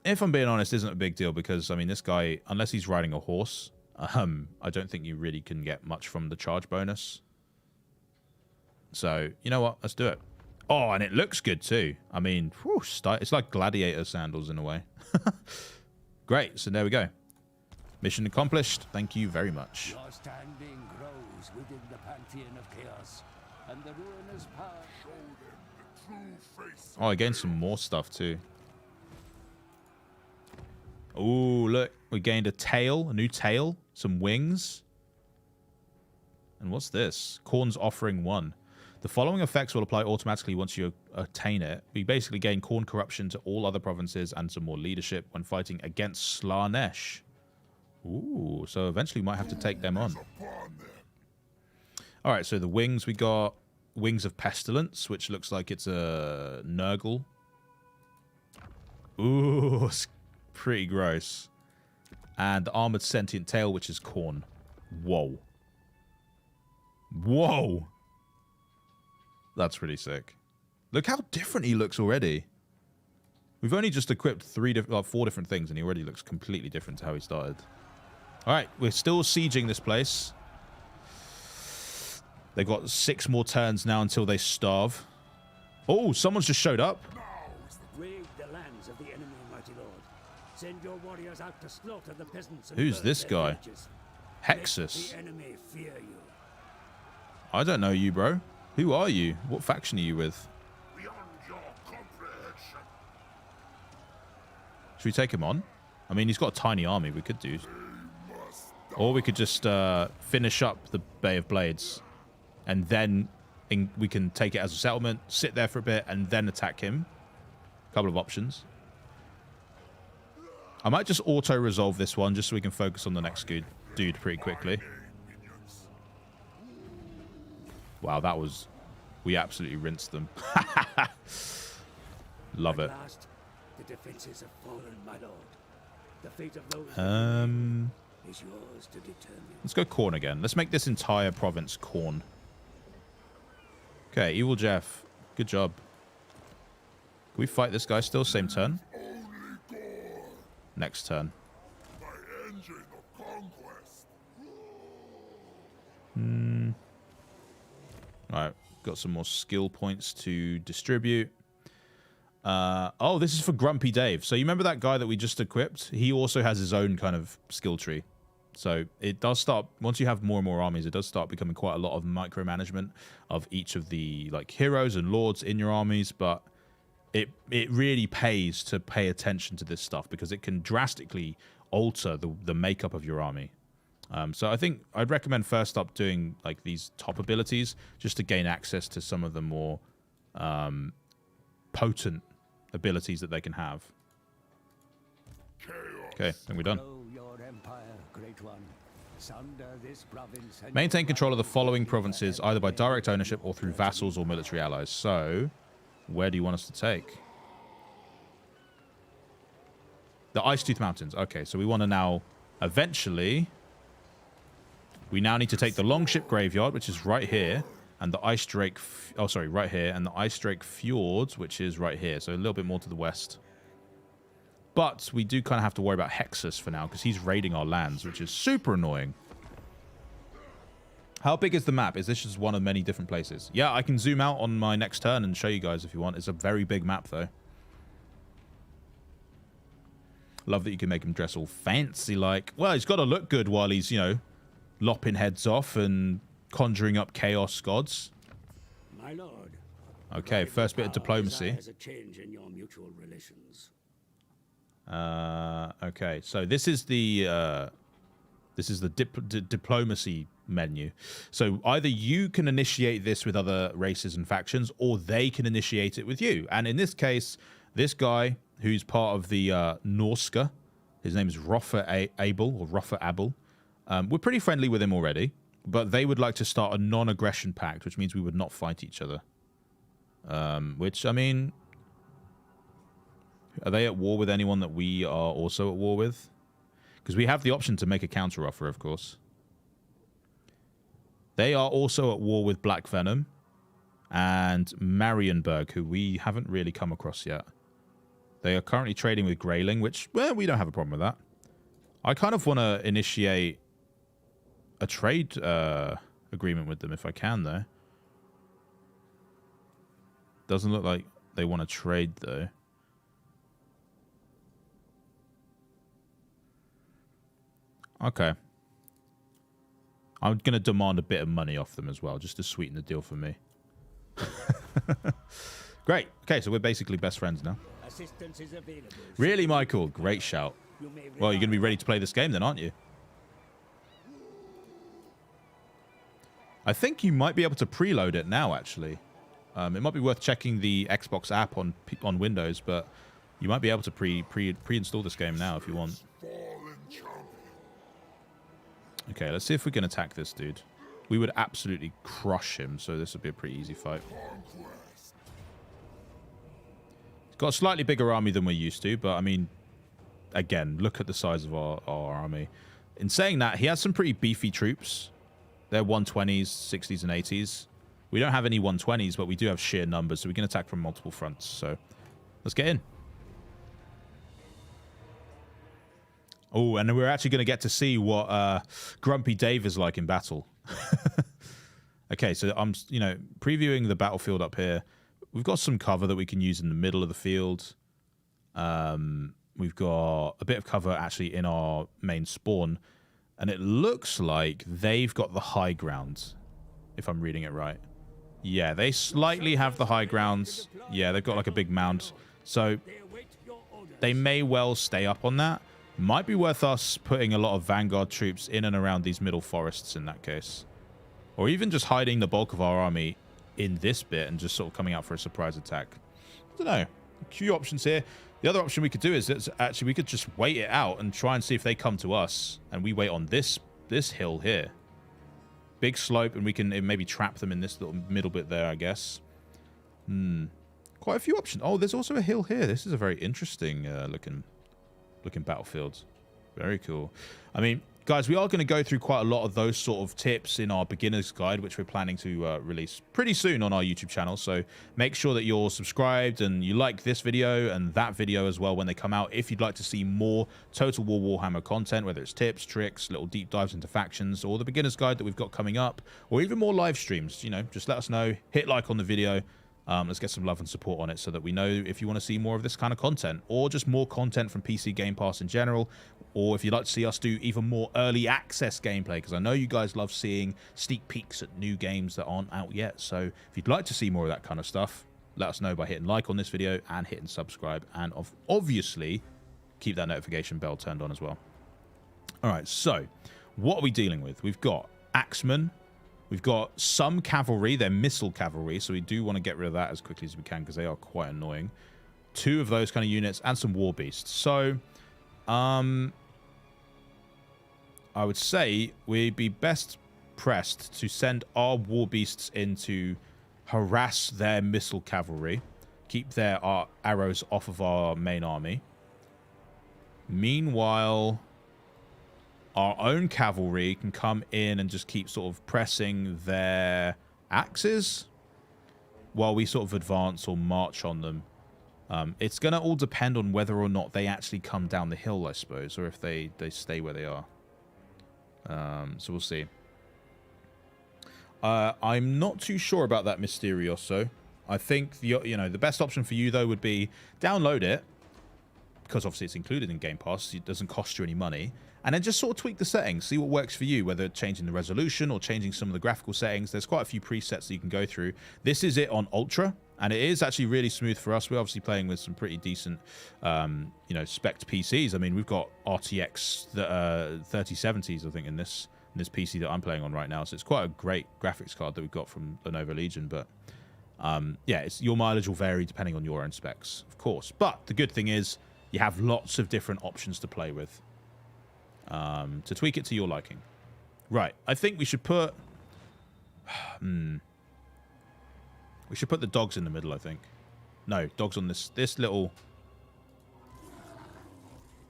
if I'm being honest, isn't a big deal because, I mean, this guy, unless he's riding a horse, I don't think you really can get much from the charge bonus. So, you know what? Let's do it. Oh, and it looks good too. I mean, whew, it's like gladiator sandals in a way. Great. So there we go. Mission accomplished. Thank you very much. Your standing grows within the pantheon of chaos, and the ruinous power. Show them the true face. Oh, I gained some more stuff too. Oh, look. We gained a tail, a new tail, some wings. And what's this? Khorne's Offering 1. The following effects will apply automatically once you attain it. We basically gain Khorne corruption to all other provinces and some more leadership when fighting against Slaanesh. Ooh, so eventually we might have to take them on. Alright, so the wings, we got Wings of Pestilence, which looks like it's a Nurgle. Ooh, it's pretty gross. And the Armored Sentient Tail, which is Khorne. Whoa. Whoa. That's pretty sick. Look how different he looks already. We've only just equipped 4 different things, and he already looks completely different to how he started. All right, we're still sieging this place. They've got 6 more turns now until they starve. Oh, someone's just showed up. Raid the lands of the enemy, mighty lord. Send your warriors out to slaughter the peasants. And Who's burn this their guy? villages. Hexus. Let the enemy fear you. I don't know you, bro. Who are you? What faction are you with? Beyond your comprehension. Should we take him on? I mean, he's got a tiny army. We could do. Or we could just finish up the Bay of Blades. And then we can take it as a settlement, sit there for a bit, and then attack him. Couple of options. I might just auto-resolve this one just so we can focus on the next dude pretty quickly. Wow, that was... We absolutely rinsed them. Love it. At last, the defenses have fallen, my lord. The fate of those is yours to determine. Let's go corn again. Let's make this entire province corn. Okay, Evil Jeff. Good job. Can we fight this guy still? Same turn? Next turn. My engine of conquest. Alright, got some more skill points to distribute. Oh, this is for Grumpy Dave. So you remember that guy that we just equipped? He also has his own kind of skill tree. So it does start, once you have more and more armies, it does start becoming quite a lot of micromanagement of each of the like heroes and lords in your armies, but it really pays to pay attention to this stuff because it can drastically alter the makeup of your army. So I think I'd recommend first up doing like these top abilities just to gain access to some of the more potent abilities that they can have. Okay, then we're done. Maintain control of the following provinces either by direct ownership or through vassals or military allies. So, where do you want us to take? The Icetooth Mountains. Okay, so we want to now, eventually, we now need to take the Longship Graveyard, which is right here, and the Ice Drake, right here, and the Ice Drake Fjords, which is right here, so a little bit more to the west. But we do kind of have to worry about Hexus for now, because he's raiding our lands, which is super annoying. How big is the map? Is this just one of many different places? Yeah, I can zoom out on my next turn and show you guys if you want. It's a very big map, though. Love that you can make him dress all fancy-like. Well, he's got to look good while he's, you know, lopping heads off and conjuring up chaos gods. My lord. Okay, first bit of diplomacy. A change in your mutual relations. Okay, so this is the diplomacy menu. So either you can initiate this with other races and factions, or they can initiate it with you. And in this case, this guy who's part of the Norska, his name is Roffa Abel or Roffa Abel. We're pretty friendly with him already, but they would like to start a non-aggression pact, which means we would not fight each other. Which, I mean, are they at war with anyone that we are also at war with? Because we have the option to make a counter-offer, of course. They are also at war with Black Venom and Marienburg, who we haven't really come across yet. They are currently trading with Greyling, which, well, we don't have a problem with that. I kind of want to initiate a trade agreement with them if I can, though. Doesn't look like they want to trade, though. Okay. I'm going to demand a bit of money off them as well, just to sweeten the deal for me. Great. Okay, so we're basically best friends now. Assistance is available. Really, Michael? Great shout. Well, you're going to be ready to play this game then, aren't you? I think you might be able to preload it now, actually. It might be worth checking the Xbox app on Windows, but you might be able to pre-install this game now if you want. Okay, let's see if we can attack this dude. We would absolutely crush him, so this would be a pretty easy fight. He's got a slightly bigger army than we're used to, but I mean, again, look at the size of our army. In saying that, he has some pretty beefy troops. They're 120s, 60s, and 80s. We don't have any 120s, but we do have sheer numbers, so we can attack from multiple fronts. So let's get in. Oh, and we're actually going to get to see what Grumpy Dave is like in battle. Okay, so I'm, previewing the battlefield up here. We've got some cover that we can use in the middle of the field. We've got a bit of cover actually in our main spawn. And it looks like they've got the high ground, if I'm reading it right. Yeah, they slightly have the high grounds. Yeah, they've got like a big mound. So they may well stay up on that. Might be worth us putting a lot of Vanguard troops in and around these middle forests in that case. Or even just hiding the bulk of our army in this bit and just sort of coming out for a surprise attack. I don't know. A few options here. The other option we could do is actually we could just wait it out and try and see if they come to us. And we wait on this hill here. Big slope, and we can maybe trap them in this little middle bit there, I guess. Quite a few options. Oh, there's also a hill here. This is a very interesting looking battlefield. Very cool. I mean, guys, we are going to go through quite a lot of those sort of tips in our beginner's guide, which we're planning to release pretty soon on our YouTube channel. So make sure that you're subscribed and you like this video and that video as well when they come out. If you'd like to see more Total War Warhammer content, whether it's tips, tricks, little deep dives into factions, or the beginner's guide that we've got coming up, or even more live streams, just let us know. Hit like on the video. Let's get some love and support on it so that we know if you want to see more of this kind of content, or just more content from PC Game Pass in general, or if you'd like to see us do even more early access gameplay, because I know you guys love seeing sneak peeks at new games that aren't out yet. So if you'd like to see more of that kind of stuff, let us know by hitting like on this video and hitting subscribe, and obviously keep that notification bell turned on as well. All right, so what are we dealing with? We've got Axemen. We've got some cavalry. They're missile cavalry, so we do want to get rid of that as quickly as we can because they are quite annoying. 2 of those kind of units and some war beasts. So, I would say we'd be best pressed to send our war beasts in to harass their missile cavalry, keep their arrows off of our main army. Meanwhile, our own cavalry can come in and just keep sort of pressing their axes while we sort of advance or march on them. It's going to all depend on whether or not they actually come down the hill, I suppose, or if they stay where they are. So we'll see. I'm not too sure about that Mysterioso. I think the best option for you, though, would be download it, because obviously it's included in Game Pass. It doesn't cost you any money. And then just sort of tweak the settings, see what works for you, whether changing the resolution or changing some of the graphical settings. There's quite a few presets that you can go through. This is it on Ultra, and it is actually really smooth for us. We're obviously playing with some pretty decent, spec'd PCs. I mean, we've got RTX 3070s, I think, in this PC that I'm playing on right now. So it's quite a great graphics card that we've got from Lenovo Legion. But yeah, your mileage will vary depending on your own specs, of course. But the good thing is you have lots of different options to play with. To tweak it to your liking. Right, I think we should put... we should put the dogs in the middle, I think. No, dogs on this little...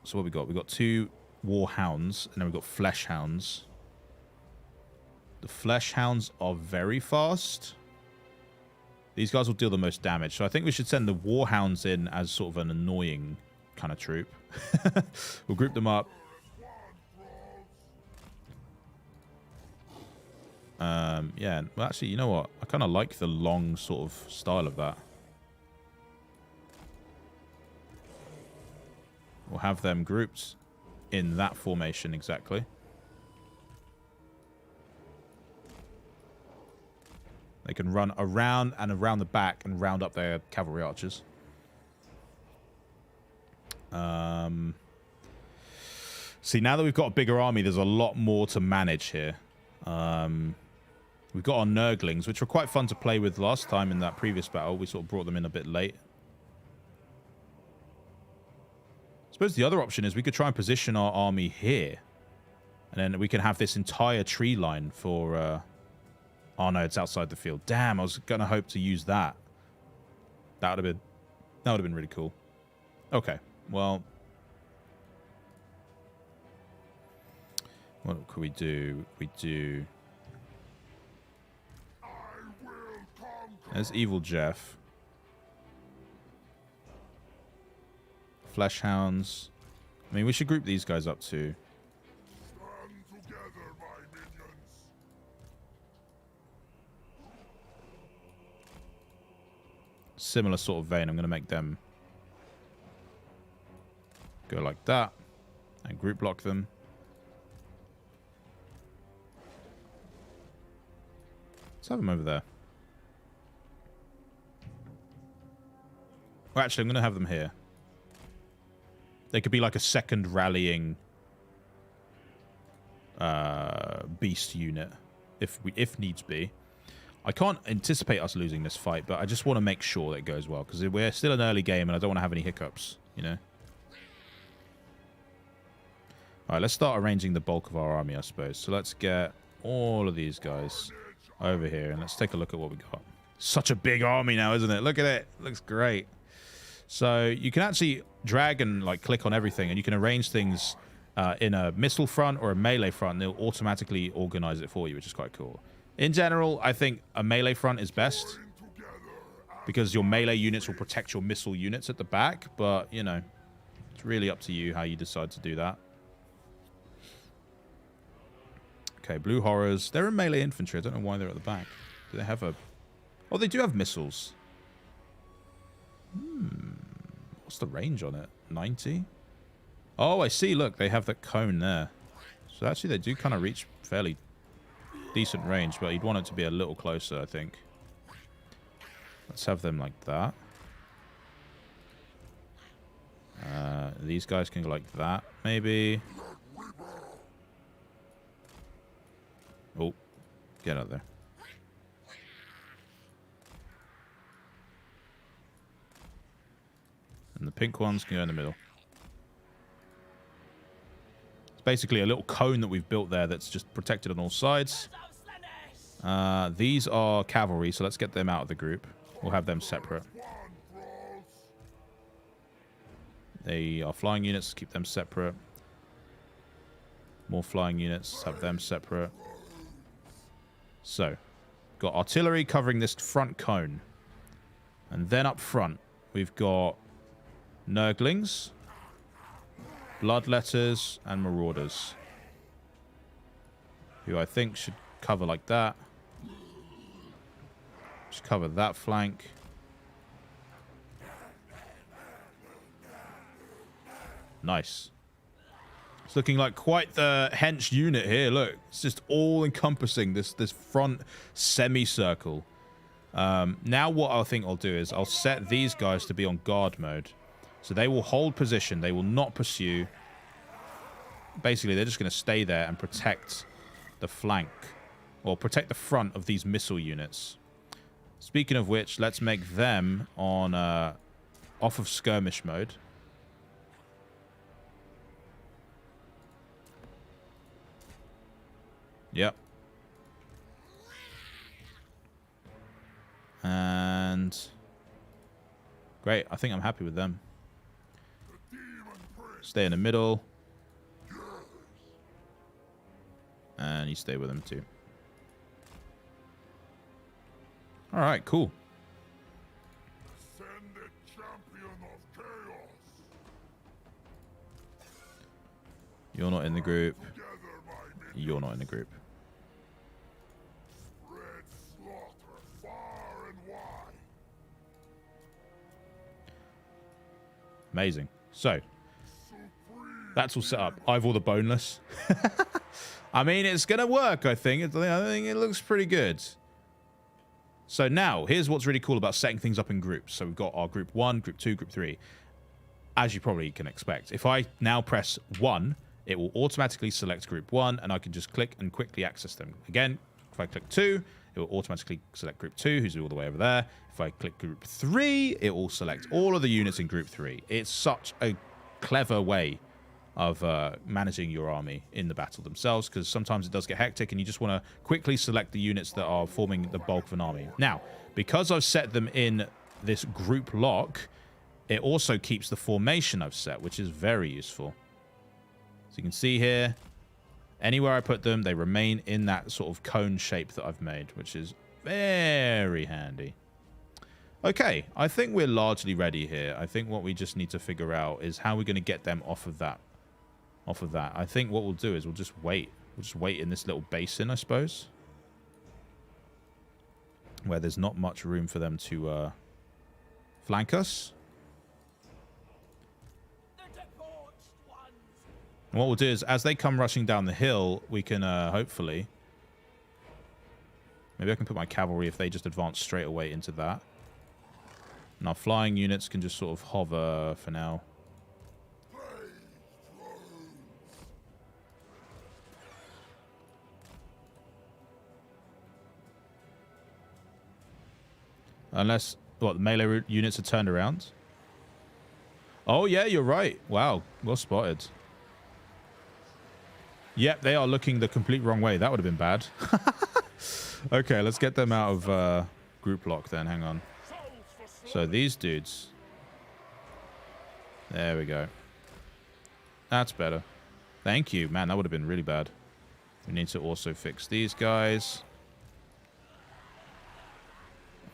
So what we got? We got 2 war hounds, and then we've got flesh hounds. The flesh hounds are very fast. These guys will deal the most damage. So I think we should send the war hounds in as sort of an annoying kind of troop. We'll group them up. Yeah, well, actually, you know what? I kind of like the long sort of style of that. We'll have them grouped in that formation exactly. They can run around and around the back and round up their cavalry archers. See, now that we've got a bigger army, there's a lot more to manage here. We've got our Nurglings, which were quite fun to play with last time in that previous battle. We sort of brought them in a bit late. I suppose the other option is we could try and position our army here. And then we can have this entire tree line for... Oh, no, it's outside the field. Damn, I was going to hope to use that. That would have been really cool. Okay, well... What could we do? We do There's Evil Jeff. Flesh Hounds. I mean, we should group these guys up too. Stand together, my minions. Similar sort of vein. I'm going to make them go like that and group block them. Let's have them over there. Well, actually, I'm going to have them here. They could be like a second rallying beast unit if needs be. I can't anticipate us losing this fight, but I just want to make sure that it goes well, because we're still an early game and I don't want to have any hiccups, you know? Alright, let's start arranging the bulk of our army, I suppose. So let's get all of these guys over here, and let's take a look at what we got. Such a big army now, isn't it? Look at it. Looks great. So you can actually drag and like click on everything, and you can arrange things in a missile front or a melee front, and they'll automatically organize it for you, which is quite cool. In general, I think a melee front is best because your melee units will protect your missile units at the back, but, you know, it's really up to you how you decide to do that. Okay, Blue Horrors. They're in melee infantry. I don't know why they're at the back. Do they have a... Oh, they do have missiles. What's the range on it? 90? Oh, I see. Look, they have that cone there. So actually, they do kind of reach fairly decent range, but you'd want it to be a little closer, I think. Let's have them like that. These guys can go like that, maybe. Oh, get out there. And the pink ones can go in the middle. It's basically a little cone that we've built there that's just protected on all sides. These are cavalry, so let's get them out of the group. We'll have them separate. They are flying units, keep them separate. More flying units, have them separate. So, got artillery covering this front cone. And then up front, we've got Nurglings, Bloodletters, and Marauders, who I think should cover like that. Just cover that flank. Nice. It's looking like quite the hench unit here. Look, it's just all-encompassing, this front semicircle. Now what I think I'll do is I'll set these guys to be on guard mode. So they will hold position. They will not pursue. Basically, they're just going to stay there and protect the flank. Or protect the front of these missile units. Speaking of which, let's make them on off of skirmish mode. Yep. And great. I think I'm happy with them. Stay in the middle. And you stay with them too. All right, cool. Ascended champion of chaos. You're not in the group. Together, my minions. You're not in the group. Spread slaughter far and wide. Amazing. So, that's all set up. I've all the boneless. I mean, it's going to work, I think. I think it looks pretty good. So now, here's what's really cool about setting things up in groups. So we've got our group 1, group 2, group 3. As you probably can expect. If I now press 1, it will automatically select group 1, and I can just click and quickly access them. Again, if I click 2, it will automatically select group 2, who's all the way over there. If I click group 3, it will select all of the units in group 3. It's such a clever way of managing your army in the battle themselves, because sometimes it does get hectic and you just want to quickly select the units that are forming the bulk of an army. Now, because I've set them in this group lock, it also keeps the formation I've set, which is very useful. So you can see here, anywhere I put them, they remain in that sort of cone shape that I've made, which is very handy. Okay, I think we're largely ready here. I think what we just need to figure out is how we're going to get them off of that. I think what we'll do is we'll just wait. We'll just wait in this little basin, I suppose, where there's not much room for them to flank us. And what we'll do is, as they come rushing down the hill, we can hopefully... Maybe I can put my cavalry if they just advance straight away into that. And our flying units can just sort of hover for now. Unless, what, the melee units are turned around? Oh, yeah, you're right. Wow, well spotted. Yep, they are looking the complete wrong way. That would have been bad. Okay, let's get them out of group lock then. Hang on. So these dudes. There we go. That's better. Thank you. Man, that would have been really bad. We need to also fix these guys.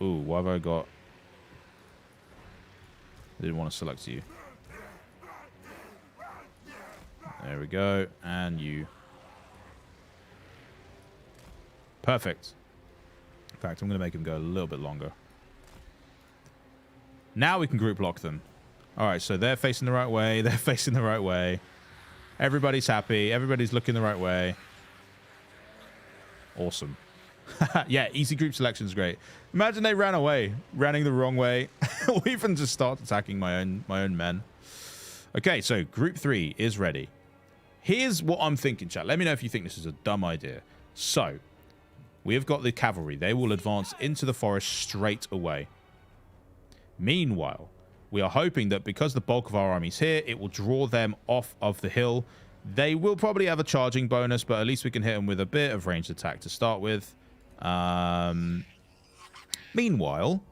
Ooh, what have I got? I didn't want to select you. There we go. And you. Perfect. In fact, I'm going to make him go a little bit longer. Now we can group lock them. All right, so they're facing the right way. They're facing the right way. Everybody's happy. Everybody's looking the right way. Awesome. Yeah, easy group selection is great. Imagine they ran away, running the wrong way. Or even just start attacking my own men. Okay, so group 3 is ready. Here's what I'm thinking, chat. Let me know if you think this is a dumb idea. So, we have got the cavalry. They will advance into the forest straight away. Meanwhile, we are hoping that because the bulk of our army's here, it will draw them off of the hill. They will probably have a charging bonus, but at least we can hit them with a bit of ranged attack to start with. Meanwhile,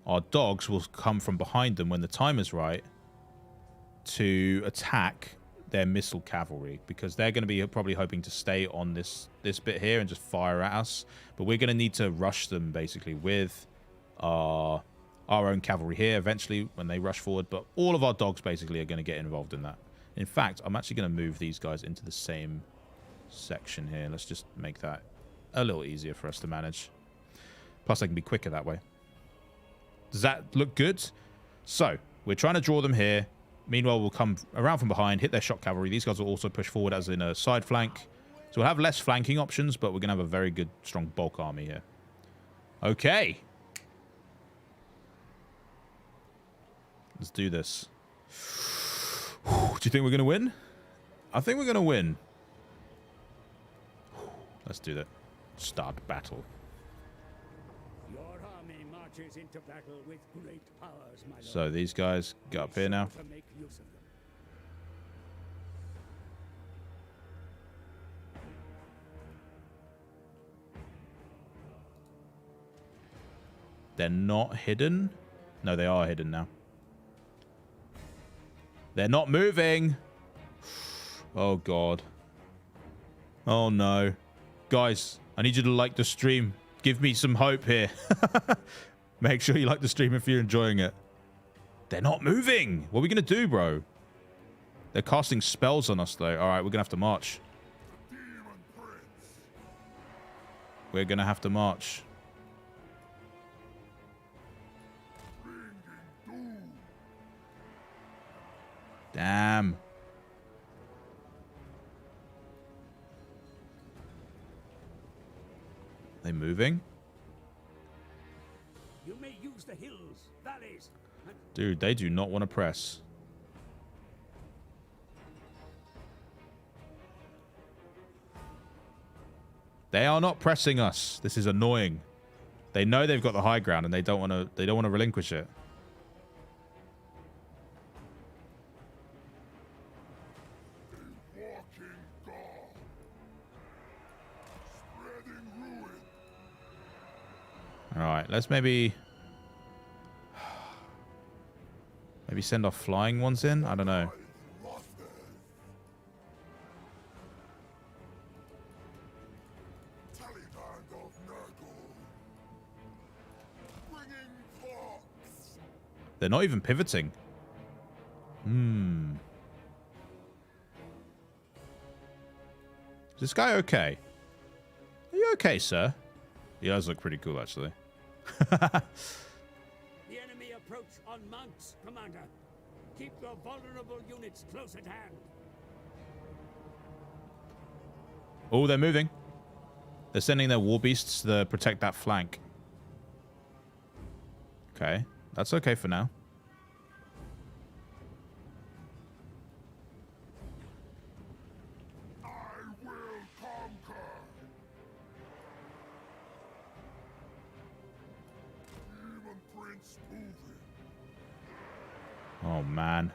our dogs will come from behind them when the time is right to attack their missile cavalry, because they're going to be probably hoping to stay on this bit here and just fire at us. But we're going to need to rush them basically with our own cavalry here eventually when they rush forward. But all of our dogs basically are going to get involved in that. In fact, I'm actually going to move these guys into the same section here. Let's just make that a little easier for us to manage. Plus, I can be quicker that way. Does that look good? So, we're trying to draw them here. Meanwhile, we'll come around from behind, hit their shock cavalry. These guys will also push forward as in a side flank. So we'll have less flanking options, but we're going to have a very good, strong bulk army here. Okay. Let's do this. Do you think we're going to win? I think we're going to win. Let's do that. Start battle. Your army marches into battle with great powers, my lord. So these guys get up here now. To make use of them. They're not hidden. No, they are hidden now. They're not moving. Oh, God. Oh, no. Guys, I need you to like the stream. Give me some hope here. Make sure you like the stream if you're enjoying it. They're not moving. What are we going to do, bro? They're casting spells on us, though. All right, we're going to have to march. We're going to have to march. Damn. They moving? You may use the hills, valleys. Dude, they do not want to press. They are not pressing us. This is annoying. They know they've got the high ground and they don't want to relinquish it. All right, let's maybe send our flying ones in. I don't know. They're not even pivoting. Is this guy okay? Are you okay, sir? He does look pretty cool, actually. The enemy approach on mounts, Commander. Keep your vulnerable units close at hand. Oh, they're moving. They're sending their war beasts to protect that flank. Okay. That's okay for now. I will conquer. Demon Prince moving. Oh, man.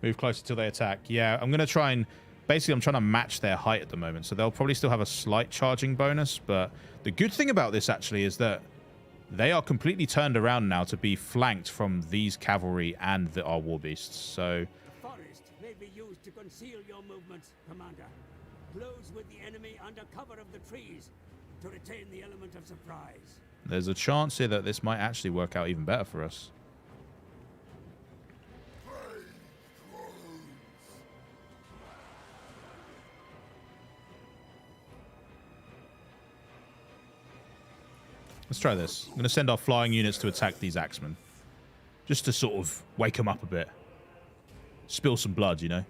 Move closer till they attack. Yeah, I'm going to try and... Basically, I'm trying to match their height at the moment. So they'll probably still have a slight charging bonus. But the good thing about this, actually, is that they are completely turned around now to be flanked from these cavalry and our war beasts. So... The forest may be used to conceal your movements, Commander. Close with the enemy under cover of the trees to retain the element of surprise. There's a chance here that this might actually work out even better for us. Let's try this. I'm going to send our flying units to attack these axemen. Just to sort of wake them up a bit. Spill some blood, you know.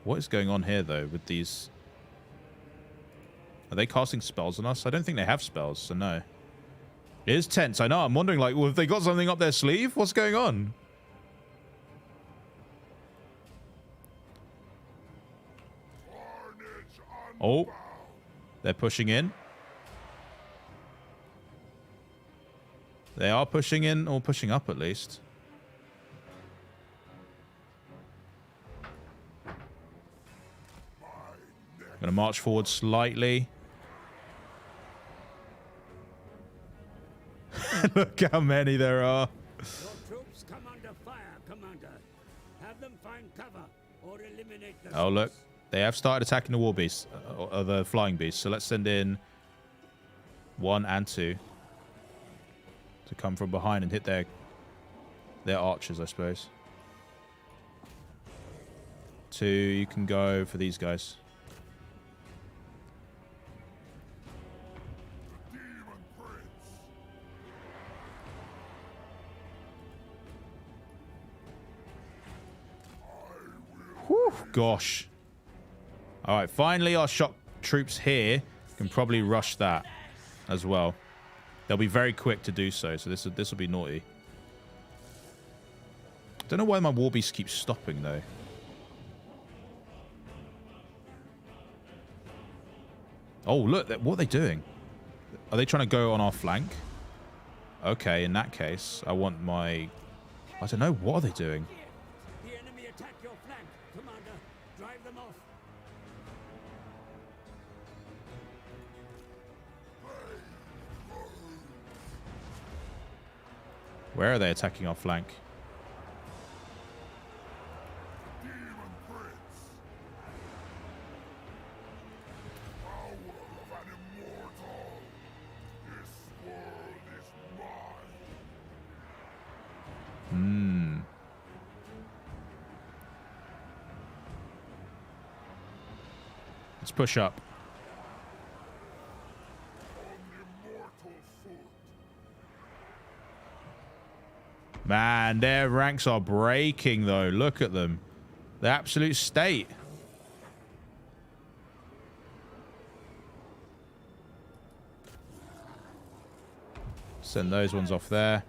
What is going on here, though, with these... Are they casting spells on us? I don't think they have spells, so no. It is tense, I know. I'm wondering, like, well, have they got something up their sleeve? What's going on? Oh, they're pushing in. They are pushing in, or pushing up at least. I'm going to march forward slightly. Look how many there are. Your troops come under fire, Commander. Have them find cover or eliminate the... Oh, look. They have started attacking the war beasts, or the flying beasts. So let's send in 1 and 2 to come from behind and hit their archers, I suppose. 2, you can go for these guys. Whew, gosh. All right, finally our shock troops here can probably rush that as well. They'll be very quick to do so, so this will be naughty. Don't know why my war beast keeps stopping, though. Oh, look, what are they doing? Are they trying to go on our flank? Okay, in that case, I want my... I don't know, what are they doing? The enemy attack your flank, Commander. Drive them off. Where are they attacking our flank? Let's push up. Man, their ranks are breaking, though. Look at them. The absolute state. Send those ones off there.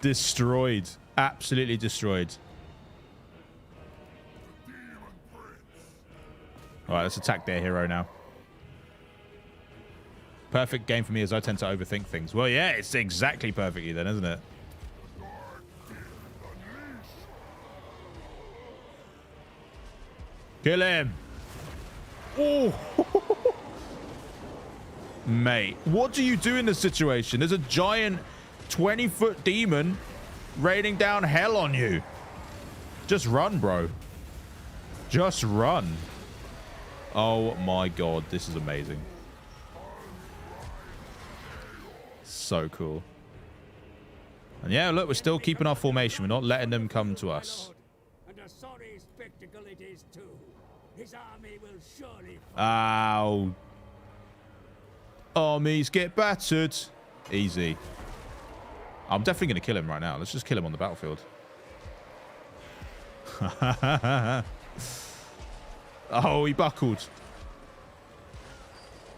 Destroyed. Absolutely destroyed. Alright, let's attack their hero now. Perfect game for me as I tend to overthink things. Well, yeah, it's exactly perfectly then, isn't it? Kill him. Oh. Mate, what do you do in this situation? There's a giant 20-foot demon raining down hell on you. Just run, bro. Just run. Oh my god, this is amazing. So cool. And yeah, look, we're still keeping our formation. We're not letting them come to us. And a sorry spectacle it is too. His army will surely. Ow. Armies get battered. Easy. I'm definitely going to kill him right now. Let's just kill him on the battlefield. Oh, he buckled.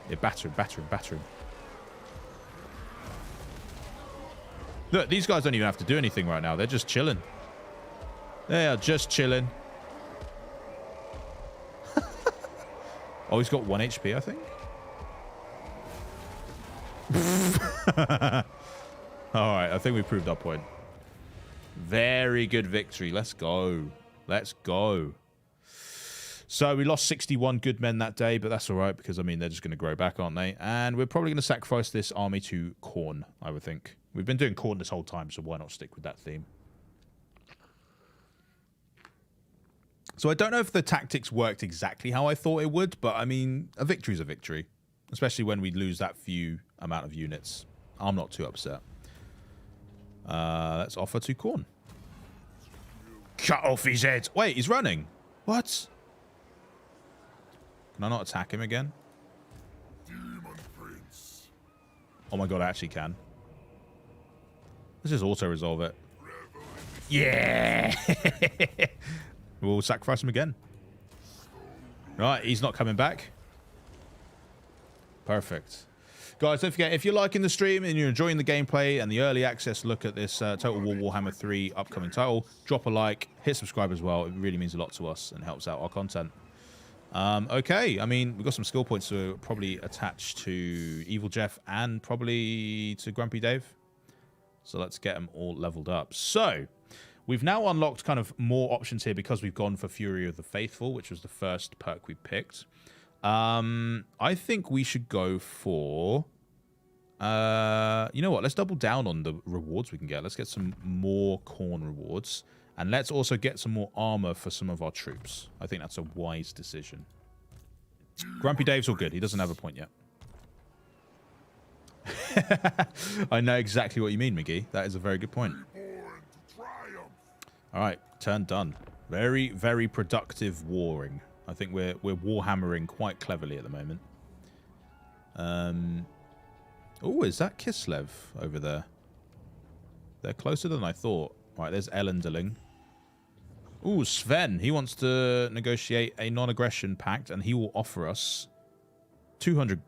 Yeah, batter him, batter him, batter him. Look, these guys don't even have to do anything right now. They're just chilling. They are just chilling. Oh, he's got 1 HP, I think. All right, I think we proved our point. Very good victory. Let's go. Let's go. So we lost 61 good men that day, but that's all right because, I mean, they're just going to grow back, aren't they? And we're probably going to sacrifice this army to Khorne, I would think. We've been doing Khorne this whole time, so why not stick with that theme? So I don't know if the tactics worked exactly how I thought it would, but, I mean, a victory's a victory, especially when we lose that few amount of units. I'm not too upset. Let's offer to Khorne. Cut off his head. Wait, he's running. What? Can I not attack him again? Oh my god, I actually can. Let's just auto-resolve it. Yeah! We'll sacrifice him again. Right, he's not coming back. Perfect. Guys, don't forget, if you're liking the stream and you're enjoying the gameplay and the early access look at this Total War Warhammer 3 upcoming title, drop a like, hit subscribe as well. It really means a lot to us and helps out our content. Okay, I mean, we've got some skill points to probably attach to Evil Jeff and probably to Grumpy Dave. So let's get them all leveled up. So, we've now unlocked kind of more options here because we've gone for Fury of the Faithful, which was the first perk we picked. I think we should go for... you know what? Let's double down on the rewards we can get. Let's get some more Khorne rewards. And let's also get some more armor for some of our troops. I think that's a wise decision. Grumpy Dave's all good. He doesn't have a point yet. I know exactly what you mean, McGee. That is a very good point. All right, turn done. Very, very productive warring. I think we're warhammering quite cleverly at the moment. Oh, is that Kislev over there? They're closer than I thought. Right, there's Elendling. Ooh, Sven. He wants to negotiate a non-aggression pact, and he will offer us 200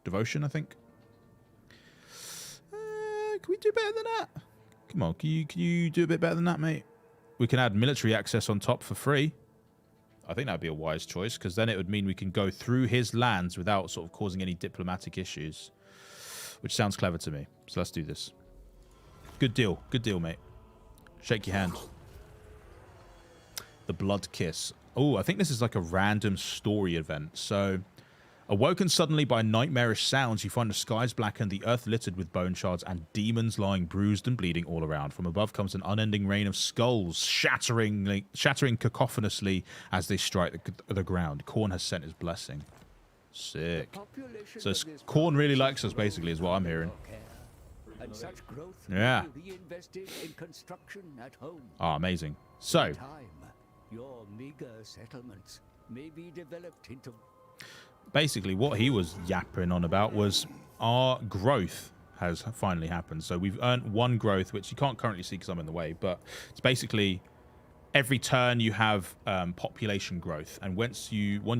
devotion, I think. Can we do better than that? Come on, can you do a bit better than that, mate? We can add military access on top for free. I think that would be a wise choice, because then it would mean we can go through his lands without sort of causing any diplomatic issues, which sounds clever to me. So let's do this. Good deal, mate. Shake your hand. The Blood Kiss. Oh, I think this is like a random story event. So, awoken suddenly by nightmarish sounds, you find the skies blackened, the earth littered with bone shards, and demons lying bruised and bleeding all around. From above comes an unending rain of skulls, shattering cacophonously as they strike the ground. Khorne has sent his blessing. Sick. So Khorne really likes us, basically, is what I'm hearing. And such growth yeah. will be invested in construction at home. Oh, amazing. So, in time, your meager settlements may be developed into... Basically, what he was yapping on about was our growth has finally happened. So we've earned 1 growth, which you can't currently see because I'm in the way, but it's basically every turn you have population growth. And when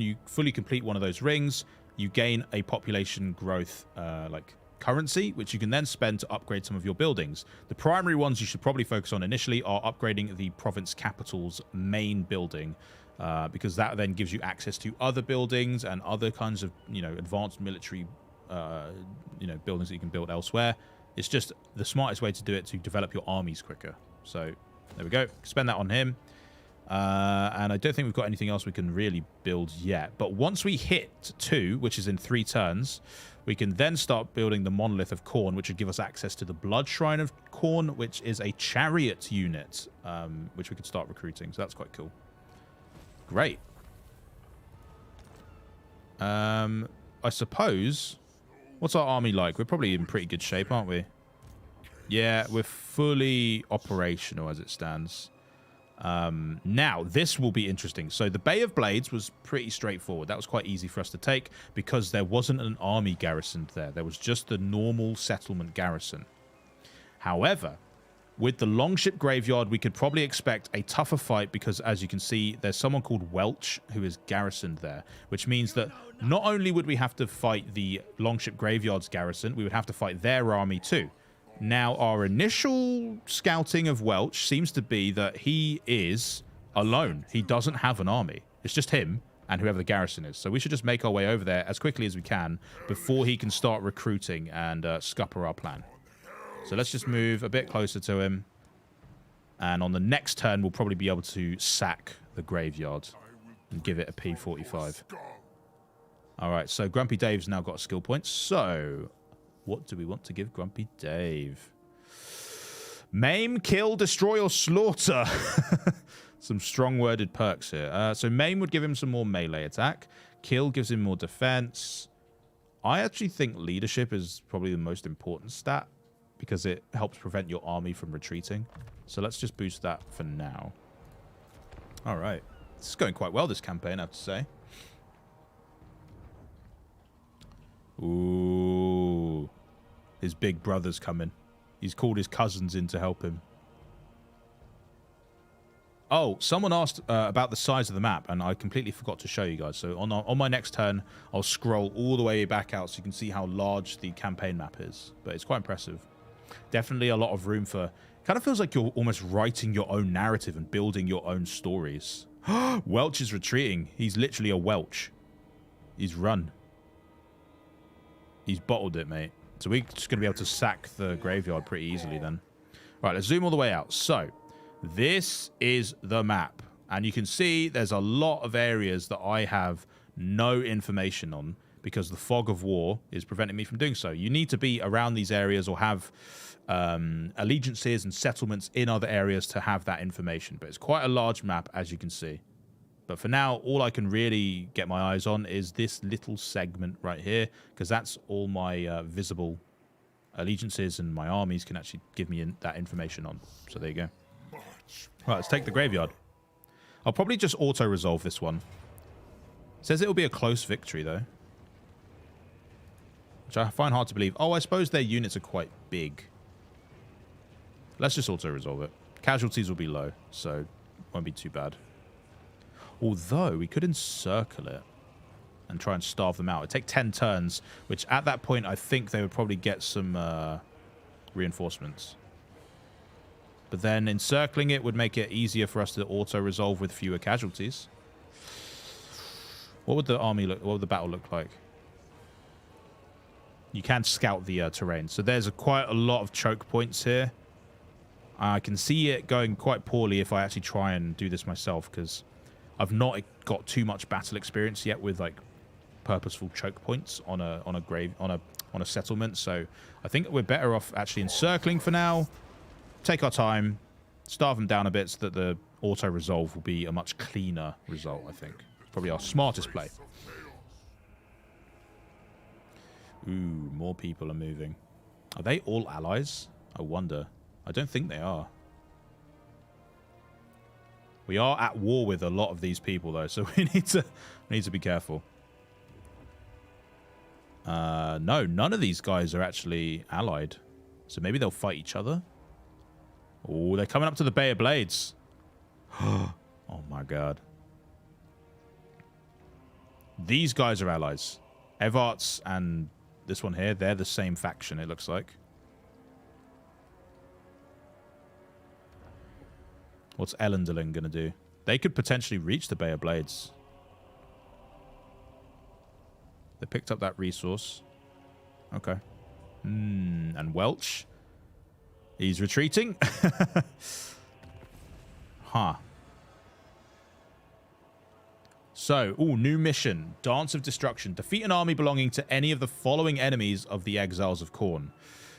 you fully complete one of those rings, you gain a population growth like currency, which you can then spend to upgrade some of your buildings. The primary ones you should probably focus on initially are upgrading the province capital's main building, because that then gives you access to other buildings and other kinds of, advanced military, buildings that you can build elsewhere. It's just the smartest way to do it to develop your armies quicker. So there we go. Spend that on him. And I don't think we've got anything else we can really build yet. But once we hit 2, which is in 3 turns, we can then start building the Monolith of Khorne, which would give us access to the Blood Shrine of Khorne, which is a chariot unit, which we could start recruiting. So that's quite cool. Great. I suppose... What's our army like? We're probably in pretty good shape, aren't we? Yeah, we're fully operational as it stands. Now, this will be interesting. So the Bay of Blades was pretty straightforward. That was quite easy for us to take because there wasn't an army garrisoned there. There was just the normal settlement garrison. However, with the Longship Graveyard, we could probably expect a tougher fight because, as you can see, there's someone called Welch who is garrisoned there, which means that not only would we have to fight the Longship Graveyard's garrison, we would have to fight their army too. Now, our initial scouting of Welch seems to be that he is alone. He doesn't have an army. It's just him and whoever the garrison is. So we should just make our way over there as quickly as we can before he can start recruiting and scupper our plan. So let's just move a bit closer to him. And on the next turn, we'll probably be able to sack the graveyard and give it a P45. All right, so Grumpy Dave's now got a skill point. So... what do we want to give Grumpy Dave? Maim, kill, destroy, or slaughter. Some strong-worded perks here. So Maim would give him some more melee attack. Kill gives him more defense. I actually think leadership is probably the most important stat because it helps prevent your army from retreating. So let's just boost that for now. All right. This is going quite well, this campaign, I have to say. Ooh. His big brother's coming. He's called his cousins in to help him. Oh, someone asked about the size of the map, and I completely forgot to show you guys. So on my next turn, I'll scroll all the way back out so you can see how large the campaign map is. But it's quite impressive. Definitely a lot of room for... kind of feels like you're almost writing your own narrative and building your own stories. Welch is retreating. He's literally a Welch. He's run. He's bottled it, mate. So we're just going to be able to sack the graveyard pretty easily then. Right, let's zoom all the way out. So, this is the map. And you can see there's a lot of areas that I have no information on because the fog of war is preventing me from doing so. You need to be around these areas or have allegiances and settlements in other areas to have that information. But it's quite a large map, as you can see. But for now, all I can really get my eyes on is this little segment right here, because that's all my visible allegiances and my armies can actually give me that information on. So there you go. Right, let's take the graveyard. I'll probably just auto-resolve this one. It says it'll be a close victory, though. Which I find hard to believe. Oh, I suppose their units are quite big. Let's just auto-resolve it. Casualties will be low, so it won't be too bad. Although, we could encircle it and try and starve them out. It'd take 10 turns, which at that point, I think they would probably get some reinforcements. But then encircling it would make it easier for us to auto-resolve with fewer casualties. What would the army look? What would the battle look like? You can scout the terrain. So there's quite a lot of choke points here. I can see it going quite poorly if I actually try and do this myself, because I've not got too much battle experience yet with like purposeful choke points on a settlement. So I think we're better off actually encircling for now. Take our time, starve them down a bit so that the auto-resolve will be a much cleaner result, I think. Probably our smartest play. Ooh, more people are moving. Are they all allies? I wonder. I don't think they are. We are at war with a lot of these people, though, so we need to be careful. No, none of these guys are actually allied. So maybe they'll fight each other? Oh, they're coming up to the Bay of Blades. Oh, my God. These guys are allies. Evarts and this one here, they're the same faction, it looks like. What's Elendilin going to do? They could potentially reach the Bay of Blades. They picked up that resource. Okay. And Welch? He's retreating. Huh. So, new mission. Dance of Destruction. Defeat an army belonging to any of the following enemies of the Exiles of Khorne.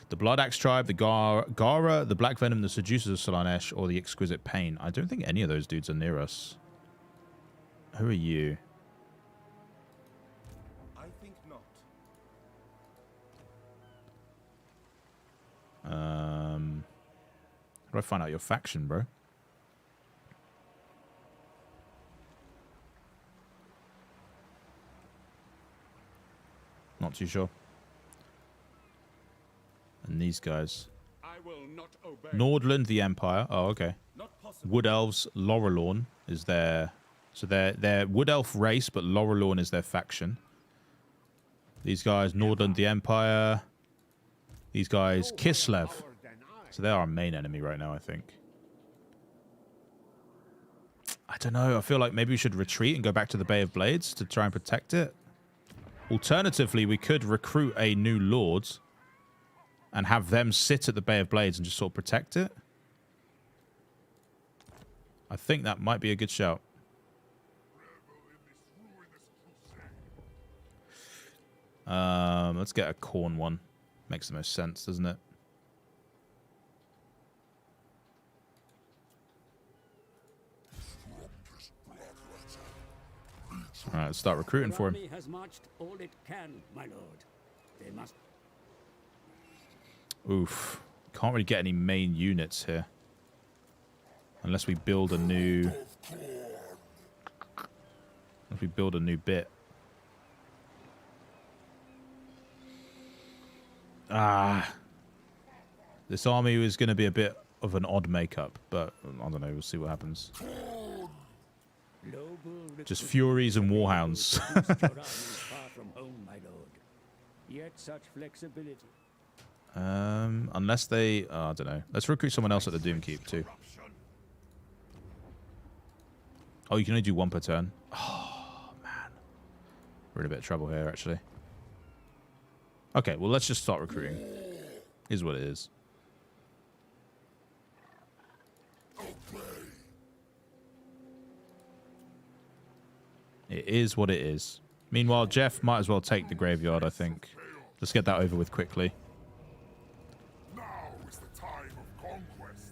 The Blood Axe Tribe, the Gara, the Black Venom, the Seducers of Slaanesh, or the Exquisite Pain. I don't think any of those dudes are near us. Who are you? I think not. How do I find out your faction, bro? Not too sure. And these guys. I will not obey. Nordland, the Empire. Oh, okay. Not possible. Wood Elves, Lorelorn is their... So they're Wood Elf race, but Lorelorn is their faction. These guys, Nordland, the Empire. These guys, Kislev. So they are our main enemy right now, I think. I don't know. I feel like maybe we should retreat and go back to the Bay of Blades to try and protect it. Alternatively, we could recruit a new Lord and have them sit at the Bay of Blades and just sort of protect it. I think that might be a good shout. Let's get a Khorne one. Makes the most sense, doesn't it? Alright, let's start recruiting for him. Army has marched all it can, my lord. They must. Oof. Can't really get any main units here. Unless we build a new... Unless we build a new bit. This army is going to be a bit of an odd makeup, but I don't know, we'll see what happens. Just Furies and Warhounds. Far from home, my lord. Yet such flexibility. Unless they... I don't know. Let's recruit someone else at the Doomkeep, too. Oh, you can only do one per turn. Oh, man. We're in a bit of trouble here, actually. Okay, well, let's just start recruiting. Is what it is. It is what it is. Meanwhile, Jeff might as well take the graveyard, I think. Let's get that over with quickly. Now is the time of conquest.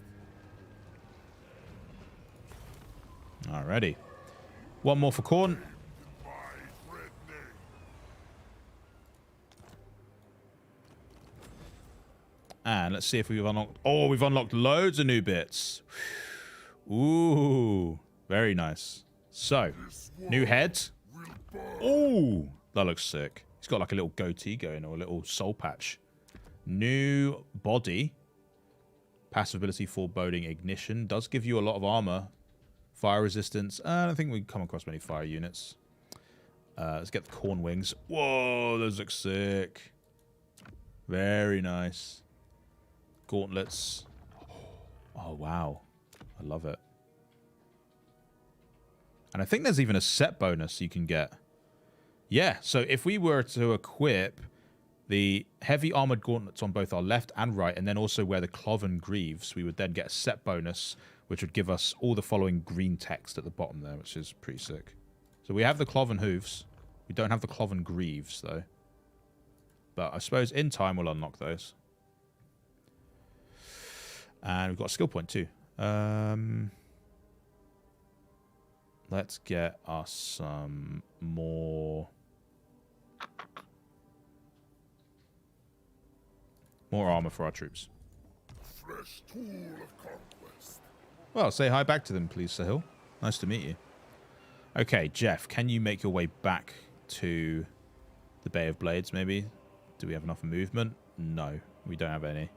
Alrighty. One more for Khorne. My red name. And let's see if we've unlocked... Oh, we've unlocked loads of new bits. Ooh. Very nice. So, new head. Ooh. That looks sick. He's got like a little goatee going or a little soul patch. New body. Passive ability, foreboding, ignition. Does give you a lot of armor. Fire resistance. I don't think we come across many fire units. Let's get the Khorne wings. Whoa, those look sick. Very nice. Gauntlets. Oh, wow. I love it. And I think there's even a set bonus you can get. Yeah, so if we were to equip the heavy armored gauntlets on both our left and right, and then also wear the cloven greaves, we would then get a set bonus, which would give us all the following green text at the bottom there, which is pretty sick. So we have the cloven hooves. We don't have the cloven greaves, though. But I suppose in time we'll unlock those. And we've got a skill point, too. Let's get us some more armor for our troops. Fresh tool of conquest. Well, say hi back to them, please, Sahil. Nice to meet you. Okay, Jeff, can you make your way back to the Bay of Blades, maybe? Do we have enough movement? No, we don't have any.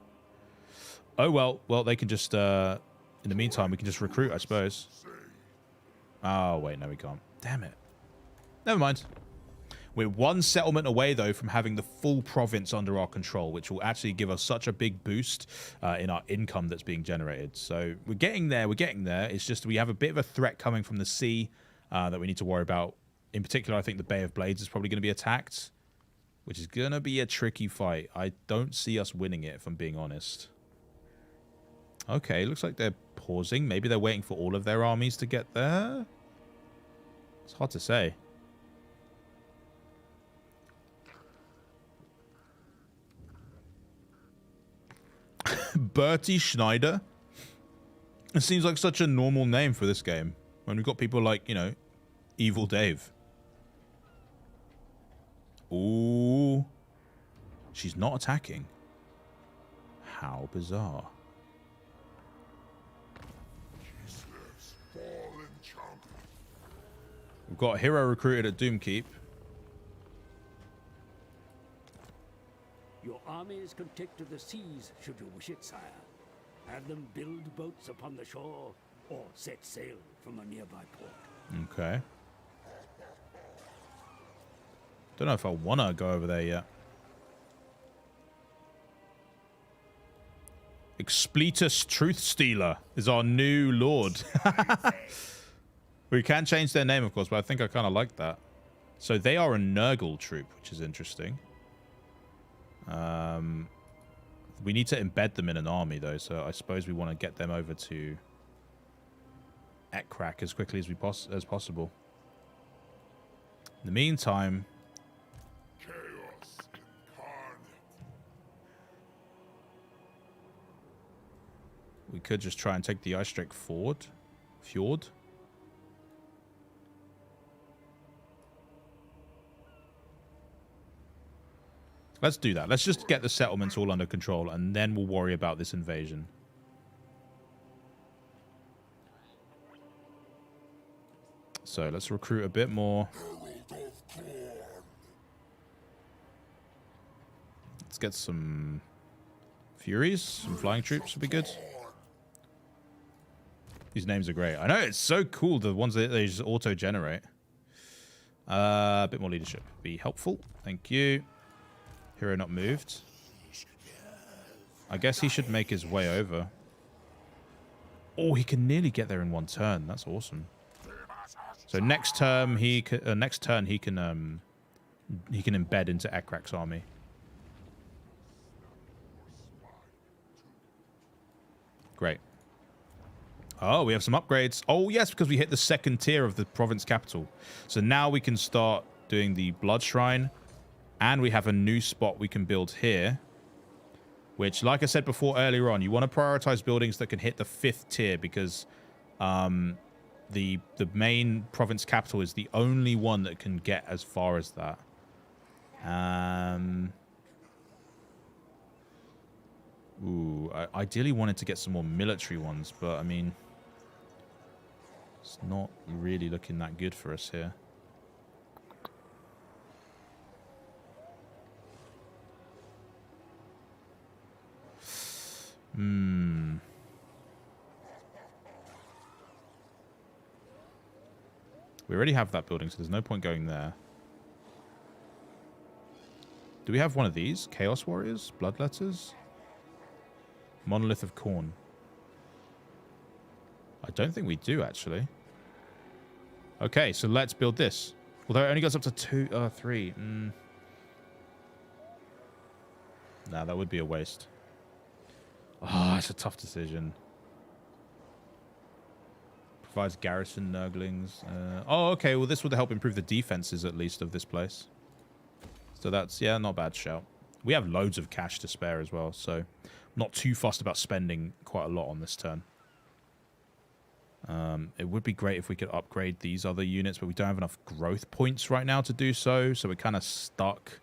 Oh, well, they can just, in the meantime, we can just recruit, I suppose. Oh, wait, no, we can't. Damn it. Never mind. We're one settlement away, though, from having the full province under our control, which will actually give us such a big boost in our income that's being generated. So we're getting there. We're getting there. It's just we have a bit of a threat coming from the sea that we need to worry about. In particular, I think the Bay of Blades is probably going to be attacked, which is going to be a tricky fight. I don't see us winning it, if I'm being honest. Okay, looks like they're pausing. Maybe they're waiting for all of their armies to get there. It's hard to say. Bertie Schneider? It seems like such a normal name for this game. When we've got people like, you know, Evil Dave. Ooh. She's not attacking. How bizarre. We've got a hero recruited at Doomkeep. Your armies can take to the seas should you wish it, sire. Have them build boats upon the shore or set sail from a nearby port. Okay. Don't know if I want to go over there yet. Expletus Truthstealer is our new lord. We can change their name, of course, but I think I kind of like that. So they are a Nurgle troop, which is interesting. We need to embed them in an army, though, so I suppose we want to get them over to Ekrak as quickly as possible. In the meantime... Chaos incarnate. We could just try and take the Ice Drake Fjord. Let's do that. Let's just get the settlements all under control, and then we'll worry about this invasion. So let's recruit a bit more. Let's get some Furies, some flying troops would be good. These names are great. I know, it's so cool, the ones that they just auto-generate. A bit more leadership would be helpful. Thank you. Hero not moved. I guess he should make his way over. Oh, he can nearly get there in one turn. That's awesome. So next turn he can embed into Ekrak's army. Great. Oh, we have some upgrades. Oh, yes, because we hit the second tier of the province capital. So now we can start doing the Blood Shrine. And we have a new spot we can build here. Which, like I said before earlier on, you want to prioritize buildings that can hit the 5th tier. Because the main province capital is the only one that can get as far as that. Ooh, I ideally wanted to get some more military ones. But, I mean... it's not really looking that good for us here. We already have that building, so there's no point going there. Do we have one of these? Chaos Warriors? Bloodletters? Monolith of Khorne. I don't think we do, actually. Okay, so let's build this. Although it only goes up to 3. Nah, that would be a waste. Ah, it's a tough decision. Provides garrison Nurglings. Oh, okay. Well, this would help improve the defenses, at least, of this place. So that's, yeah, not a bad shout. We have loads of cash to spare as well, so not too fussed about spending quite a lot on this turn. It would be great if we could upgrade these other units, but we don't have enough growth points right now to do so, so we're kind of stuck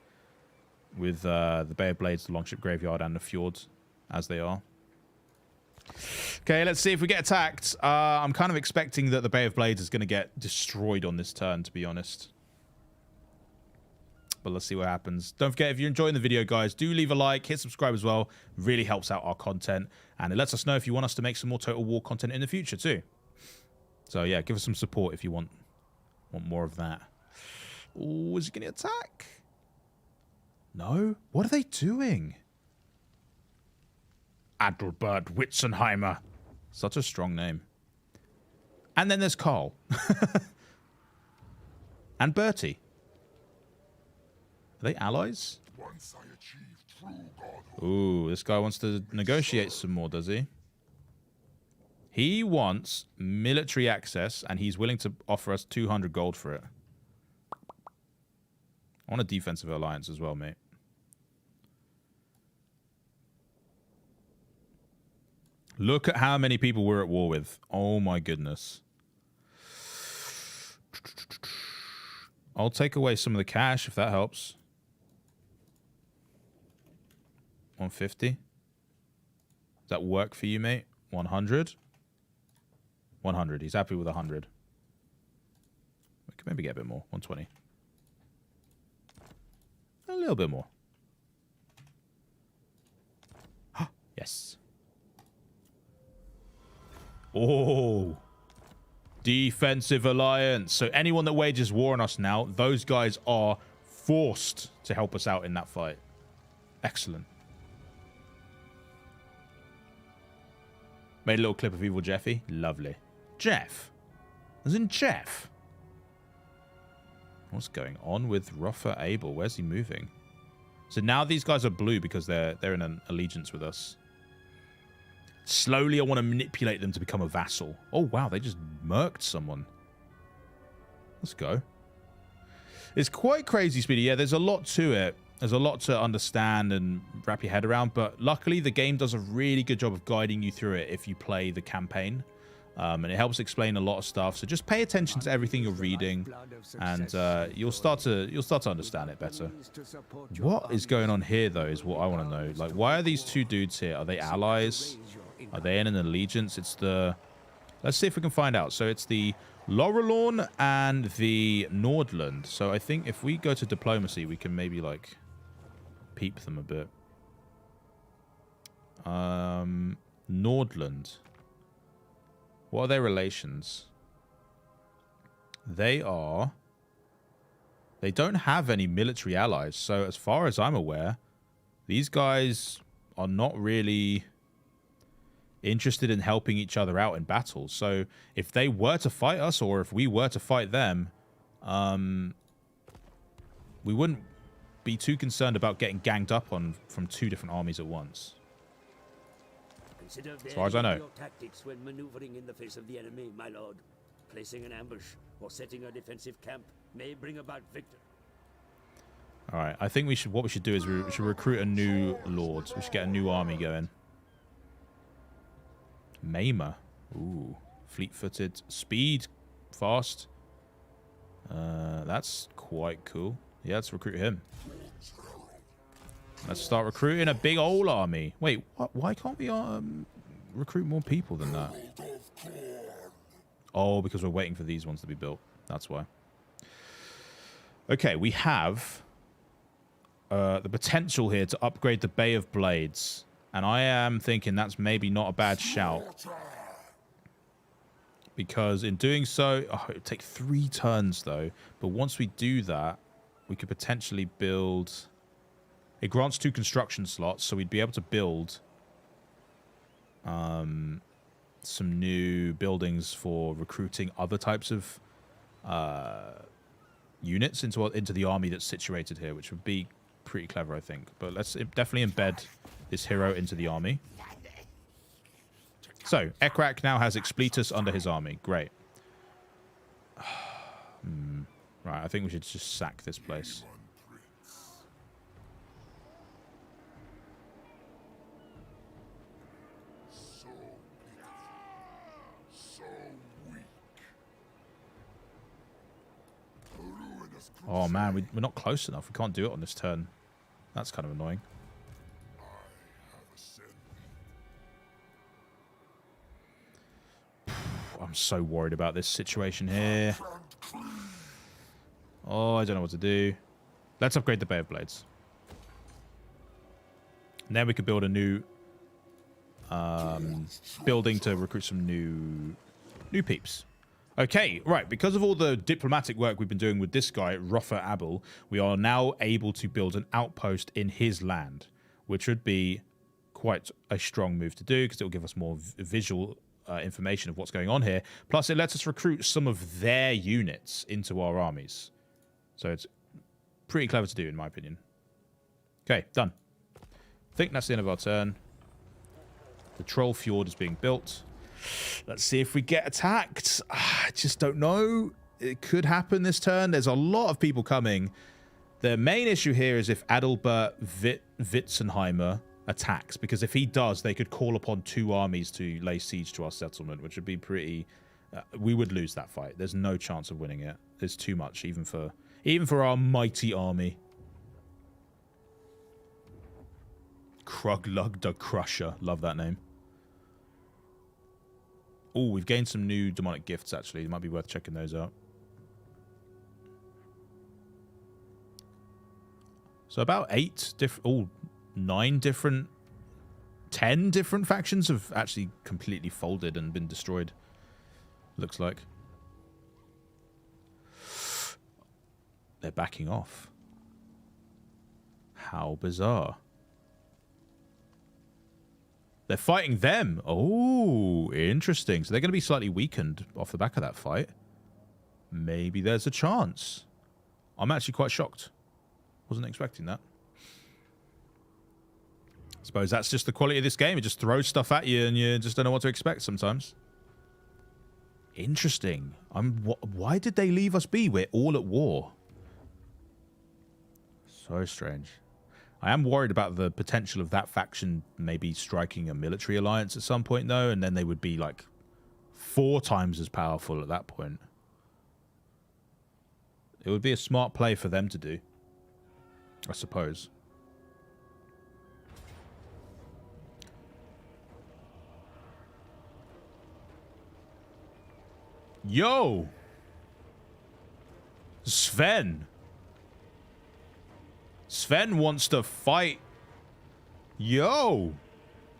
with the Bay of Blades, the Longship Graveyard, and the Fjord as they are. Okay, let's see if we get attacked. I'm kind of expecting that the Bay of Blades is going to get destroyed on this turn, to be honest. But let's see what happens. Don't forget, if you're enjoying the video, guys, do leave a like, hit subscribe as well. Really helps out our content. And it lets us know if you want us to make some more Total War content in the future, too. So, yeah, give us some support if you want more of that. Oh, is he going to attack? No? What are they doing? Adalbert Witzenheimer. Such a strong name. And then there's Carl. And Bertie. Are they allies? Once I achieve true godhood. Ooh, this guy wants to negotiate some more, does he? He wants military access, and he's willing to offer us 200 gold for it. I want a defensive alliance as well, mate. Look at how many people we're at war with. Oh my goodness. I'll take away some of the cash if that helps. 150. Does that work for you, mate? 100? 100. He's happy with 100. We could maybe get a bit more. 120. A little bit more. Yes. Oh. Defensive alliance. So anyone that wages war on us now, those guys are forced to help us out in that fight. Excellent. Made a little clip of Evil Jeffy. Lovely. Jeff? As in Jeff? What's going on with Roffer Abel? Where's he moving? So now these guys are blue because they're in an allegiance with us. Slowly, I want to manipulate them to become a vassal. Oh, wow. They just murked someone. Let's go. It's quite crazy, Speedy. Yeah, there's a lot to it. There's a lot to understand and wrap your head around. But luckily, the game does a really good job of guiding you through it if you play the campaign. And it helps explain a lot of stuff. So just pay attention to everything you're reading. And you'll start to understand it better. What is going on here, though, is what I want to know. Like, why are these two dudes here? Are they allies? Are they in an allegiance? It's the... Let's see if we can find out. So it's the Laurelorn and the Nordland. So I think if we go to diplomacy, we can maybe, like, peep them a bit. Nordland. What are their relations? They are... They don't have any military allies. So as far as I'm aware, these guys are not really interested in helping each other out in battle. So if they were to fight us, or if we were to fight them, we wouldn't be too concerned about getting ganged up on from two different armies at once. As far as I know. Your tactics when maneuvering in the face of the enemy, my lord. Placing an ambush or setting a defensive camp may bring about victory. All right, I think what we should do is we should recruit a new lord. We should get a new army going. Maimer. Ooh. Fleet-footed. Speed. Fast. That's quite cool. Yeah, let's recruit him. Let's start recruiting a big old army. Wait, what? Why can't we recruit more people than that? Oh, because we're waiting for these ones to be built. That's why. Okay, we have the potential here to upgrade the Bay of Blades. And I am thinking that's maybe not a bad shout. Because in doing so... Oh, it would take 3 turns, though. But once we do that, we could potentially build... It grants 2 construction slots, so we'd be able to build some new buildings for recruiting other types of units into the army that's situated here, which would be pretty clever, I think. But let's definitely embed this hero into the army. So, Ekrak now has Expletus under his army. Great. Right, I think we should just sack this place. Oh man, we're not close enough. We can't do it on this turn. That's kind of annoying. I'm so worried about this situation here. Oh, I don't know what to do. Let's upgrade the Bay of Blades. And then we could build a new building to recruit some new peeps. Okay, right. Because of all the diplomatic work we've been doing with this guy, Roffer Abel, we are now able to build an outpost in his land, which would be quite a strong move to do because it will give us more visual information of what's going on here. Plus, it lets us recruit some of their units into our armies. So it's pretty clever to do, in my opinion. Okay, done. I think that's the end of our turn. The Troll Fjord is being built. Let's see if we get attacked. I just don't know. It could happen this turn. There's a lot of people coming. The main issue here is if Adalbert Witzenheimer attacks, because if he does, they could call upon 2 armies to lay siege to our settlement, which would be pretty... we would lose that fight. There's no chance of winning it. There's too much, even for our mighty army. Kruglug the Crusher. Love that name. Oh, we've gained some new demonic gifts, actually. It might be worth checking those out. So about 9 different... 10 different factions have actually completely folded and been destroyed. Looks like. They're backing off. How bizarre. They're fighting them. Oh, interesting. So they're going to be slightly weakened off the back of that fight. Maybe there's a chance. I'm actually quite shocked. Wasn't expecting that. I suppose that's just the quality of this game. It just throws stuff at you and you just don't know what to expect sometimes. Interesting. Why did they leave us be? We're all at war. So strange. I am worried about the potential of that faction maybe striking a military alliance at some point, though, and then they would be, like, 4 times as powerful at that point. It would be a smart play for them to do, I suppose. Yo! Sven! Sven wants to fight. Yo!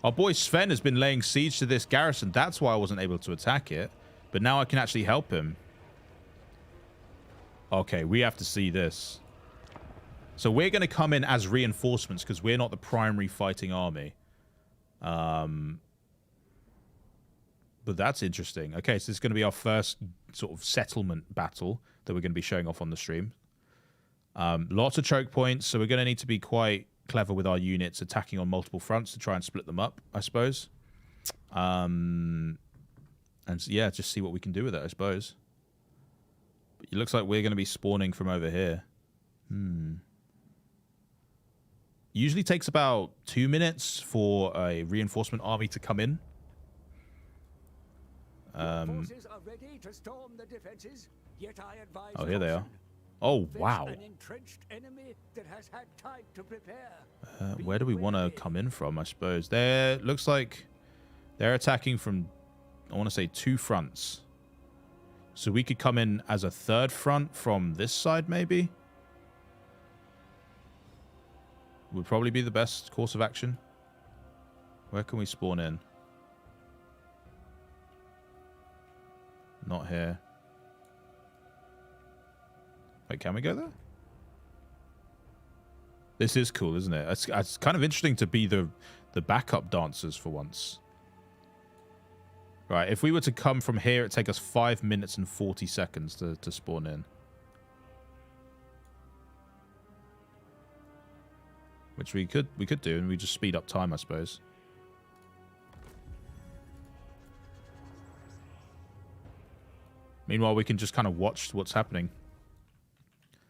Our boy Sven has been laying siege to this garrison. That's why I wasn't able to attack it. But now I can actually help him. Okay, we have to see this. So we're going to come in as reinforcements because we're not the primary fighting army. But that's interesting. Okay, so this is going to be our first sort of settlement battle that we're going to be showing off on the stream. Lots of choke points, so we're going to need to be quite clever with our units, attacking on multiple fronts to try and split them up, I suppose. And yeah, just see what we can do with it, I suppose. But it looks like we're going to be spawning from over here. Usually takes about 2 minutes for a reinforcement army to come in. Forces are ready to storm the defenses, yet I advise Oh, here they are. caution. Oh, Face wow. an entrenched enemy that has had time to prepare. Where do we want to come in from, I suppose? There looks like they're attacking from, I want to say, 2 fronts. So we could come in as a 3rd front from this side, maybe? Would probably be the best course of action. Where can we spawn in? Not here. Wait, can we go there? This is cool, isn't it? It's kind of interesting to be the backup dancers for once. Right, if we were to come from here, it'd take us 5 minutes and 40 seconds to spawn in. Which we could do, and we just speed up time, I suppose. Meanwhile, we can just kind of watch what's happening.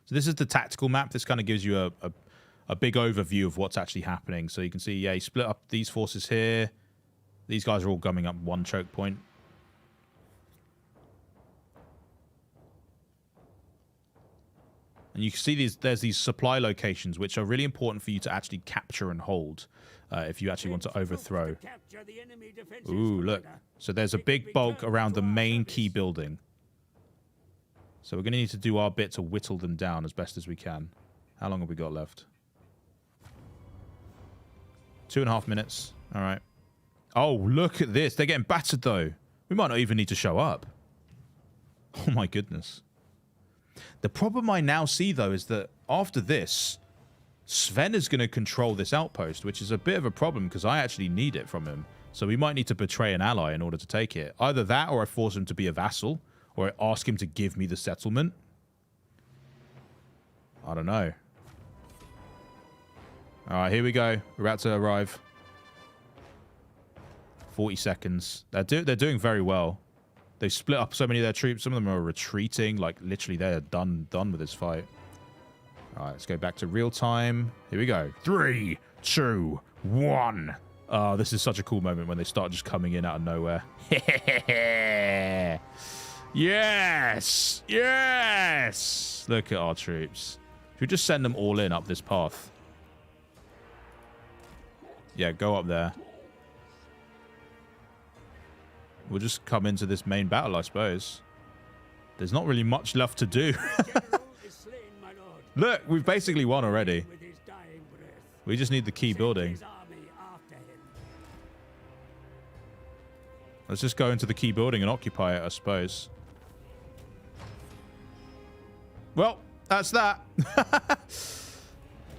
So this is the tactical map. This kind of gives you a big overview of what's actually happening. So you can see, yeah, you split up these forces here. These guys are all gumming up one choke point. And you can see there's these supply locations, which are really important for you to actually capture and hold if you actually want to overthrow. Ooh, look. So there's a big bulk around the main key building. So we're going to need to do our bit to whittle them down as best as we can. How long have we got left? 2.5 minutes. All right. Oh, look at this. They're getting battered, though. We might not even need to show up. Oh, my goodness. The problem I now see, though, is that after this, Sven is going to control this outpost, which is a bit of a problem because I actually need it from him. So we might need to betray an ally in order to take it. Either that or I force him to be a vassal, or I ask him to give me the settlement. I don't know. All right, here we go. We're about to arrive. 40 seconds. They're doing very well. They've split up so many of their troops. Some of them are retreating. Like, literally, they're done with this fight. All right, let's go back to real time. Here we go. 3, 2, 1. Oh, this is such a cool moment when they start just coming in out of nowhere. Yes! Yes! Look at our troops. Should we just send them all in up this path? Yeah, go up there. We'll just come into this main battle, I suppose. There's not really much left to do. Look, we've basically won already. We just need the key building. Let's just go into the key building and occupy it, I suppose. Well, that's that.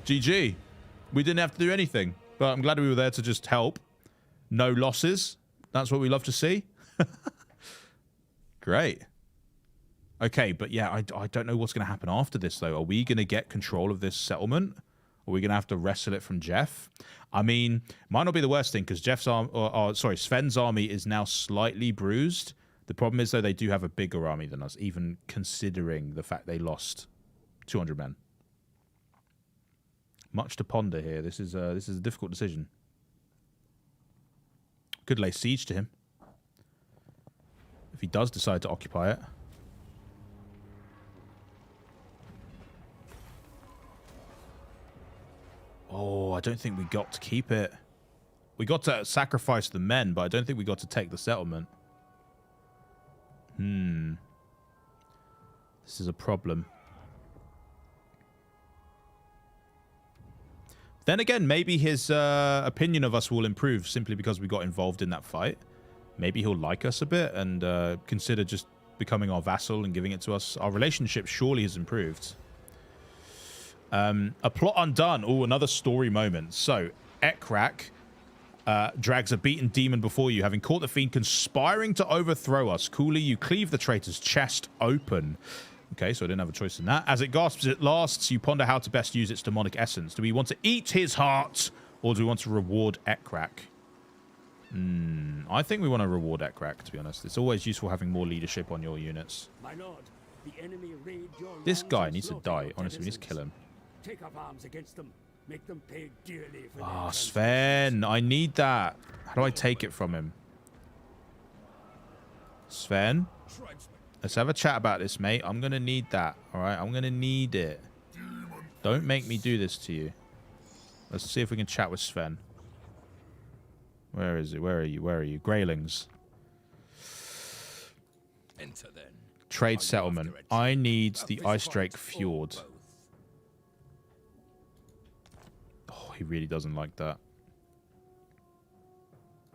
GG. We didn't have to do anything, but I'm glad we were there to just help. No losses. That's what we love to see. Great. Okay, but yeah, I don't know what's going to happen after this, though. Are we going to get control of this settlement? Are we going to have to wrestle it from Jeff? I mean, might not be the worst thing, because Sven's army is now slightly bruised. The problem is, though, they do have a bigger army than us, even considering the fact they lost 200 men. Much to ponder here. This is a difficult decision. Could lay siege to him if he does decide to occupy it. Oh, I don't think we got to keep it. We got to sacrifice the men, but I don't think we got to take the settlement. This is a problem. Then again, maybe his opinion of us will improve simply because we got involved in that fight. Maybe he'll like us a bit and consider just becoming our vassal and giving it to us. Our relationship surely has improved. A plot undone. Oh, another story moment. So, Ekrak drags a beaten demon before you, having caught the fiend conspiring to overthrow us. Coolly, you cleave the traitor's chest open. Okay, so I didn't have a choice in that. As it gasps at last, you ponder how to best use its demonic essence. Do we want to eat his heart, or do we want to reward Ekrak? I think we want to reward Ekrak, to be honest. It's always useful having more leadership on your units. My lord, the enemy raid your This lands guy and needs to slaughter die. your Honestly, we need to kill him. Take up arms against them. Make them pay dearly for their Ah, transgressions. Sven, I need that. How do I take it from him? Sven, let's have a chat about this, mate. I'm going to need that, all right? I'm going to need it. Don't make me do this to you. Let's see if we can chat with Sven. Where is it? Where are you? Where are you? Greylings. Enter then. Trade settlement. I need the Ice Drake Fjord. Oh, he really doesn't like that.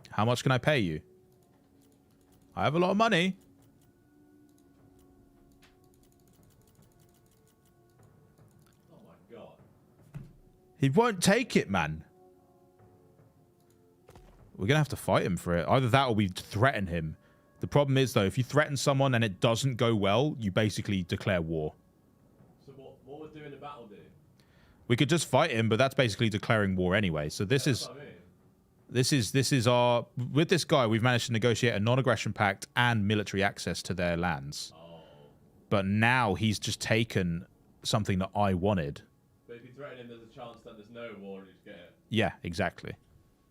How much can I pay you? I have a lot of money. Oh my god. He won't take it, man. We're going to have to fight him for it. Either that or we threaten him. The problem is, though, if you threaten someone and it doesn't go well, you basically declare war. So what would doing the battle do? We could just fight him, but that's basically declaring war anyway. So this is... What I mean. This is our... With this guy, we've managed to negotiate a non-aggression pact and military access to their lands. Oh. But now he's just taken something that I wanted. But if you threaten him, there's a chance that there's no war and you just get it. Yeah, exactly.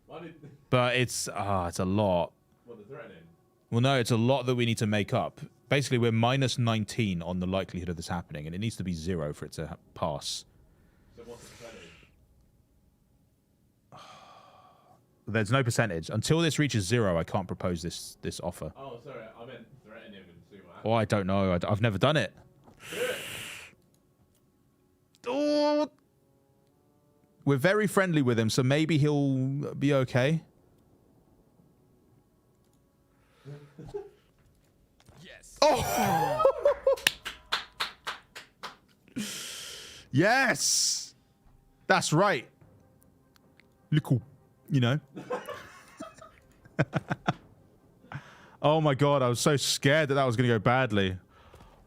Why did... But it's a lot. What, the threatening? Well, no, it's a lot that we need to make up. Basically, we're minus 19 on the likelihood of this happening, and it needs to be 0 for it to pass. So what's the percentage? There's no percentage. Until this reaches 0, I can't propose this offer. Oh, sorry. I meant threaten him and see what happens. Oh, I don't know. I've never done it. Do it. Oh, we're very friendly with him, so maybe he'll be okay. Yes. Oh! Yes! That's right. Little, you know. Oh my god, I was so scared that was going to go badly.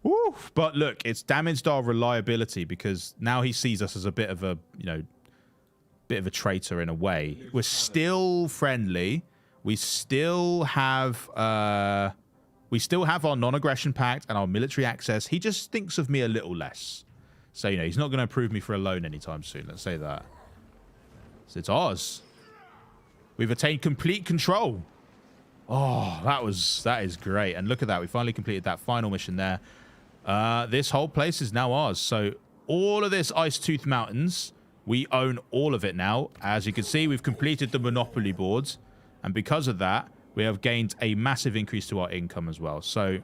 Woo! But look, it's damaged our reliability because now he sees us as a bit of a, bit of a traitor in a way. We're still friendly. we still have our non-aggression pact and our military access. He just thinks of me a little less. So, you know, he's not going to approve me for a loan anytime soon. Let's say that. So it's ours. We've attained complete control. Oh, that is great. And look at that. We finally completed that final mission there. This whole place is now ours. So all of this Ice Tooth Mountains, we own all of it now. As you can see, we've completed the Monopoly boards. And because of that, we have gained a massive increase to our income as well. So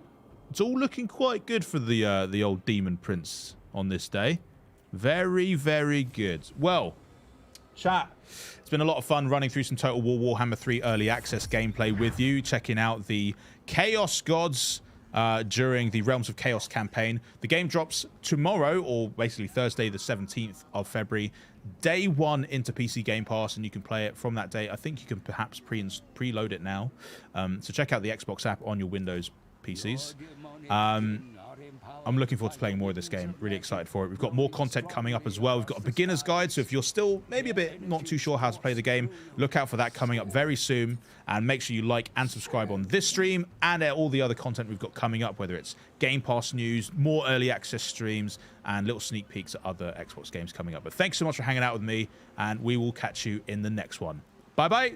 it's all looking quite good for the old Demon Prince on this day. Very, very good. Well, chat, it's been a lot of fun running through some Total War Warhammer 3 early access gameplay with you, checking out the Chaos Gods during the Realms of Chaos campaign. The game drops tomorrow, or basically Thursday, the 17th of February, day one into PC Game Pass, and you can play it from that day. I think you can perhaps preload it now. So check out the Xbox app on your Windows PCs. I'm looking forward to playing more of this game. Really excited for it. We've got more content coming up as well. We've got a beginner's guide, so if you're still maybe a bit not too sure how to play the game, look out for that coming up very soon. And make sure you like and subscribe on this stream and all the other content we've got coming up, whether it's Game Pass news, more early access streams, and little sneak peeks at other Xbox games coming up. But thanks so much for hanging out with me, and we will catch you in the next one. Bye-bye.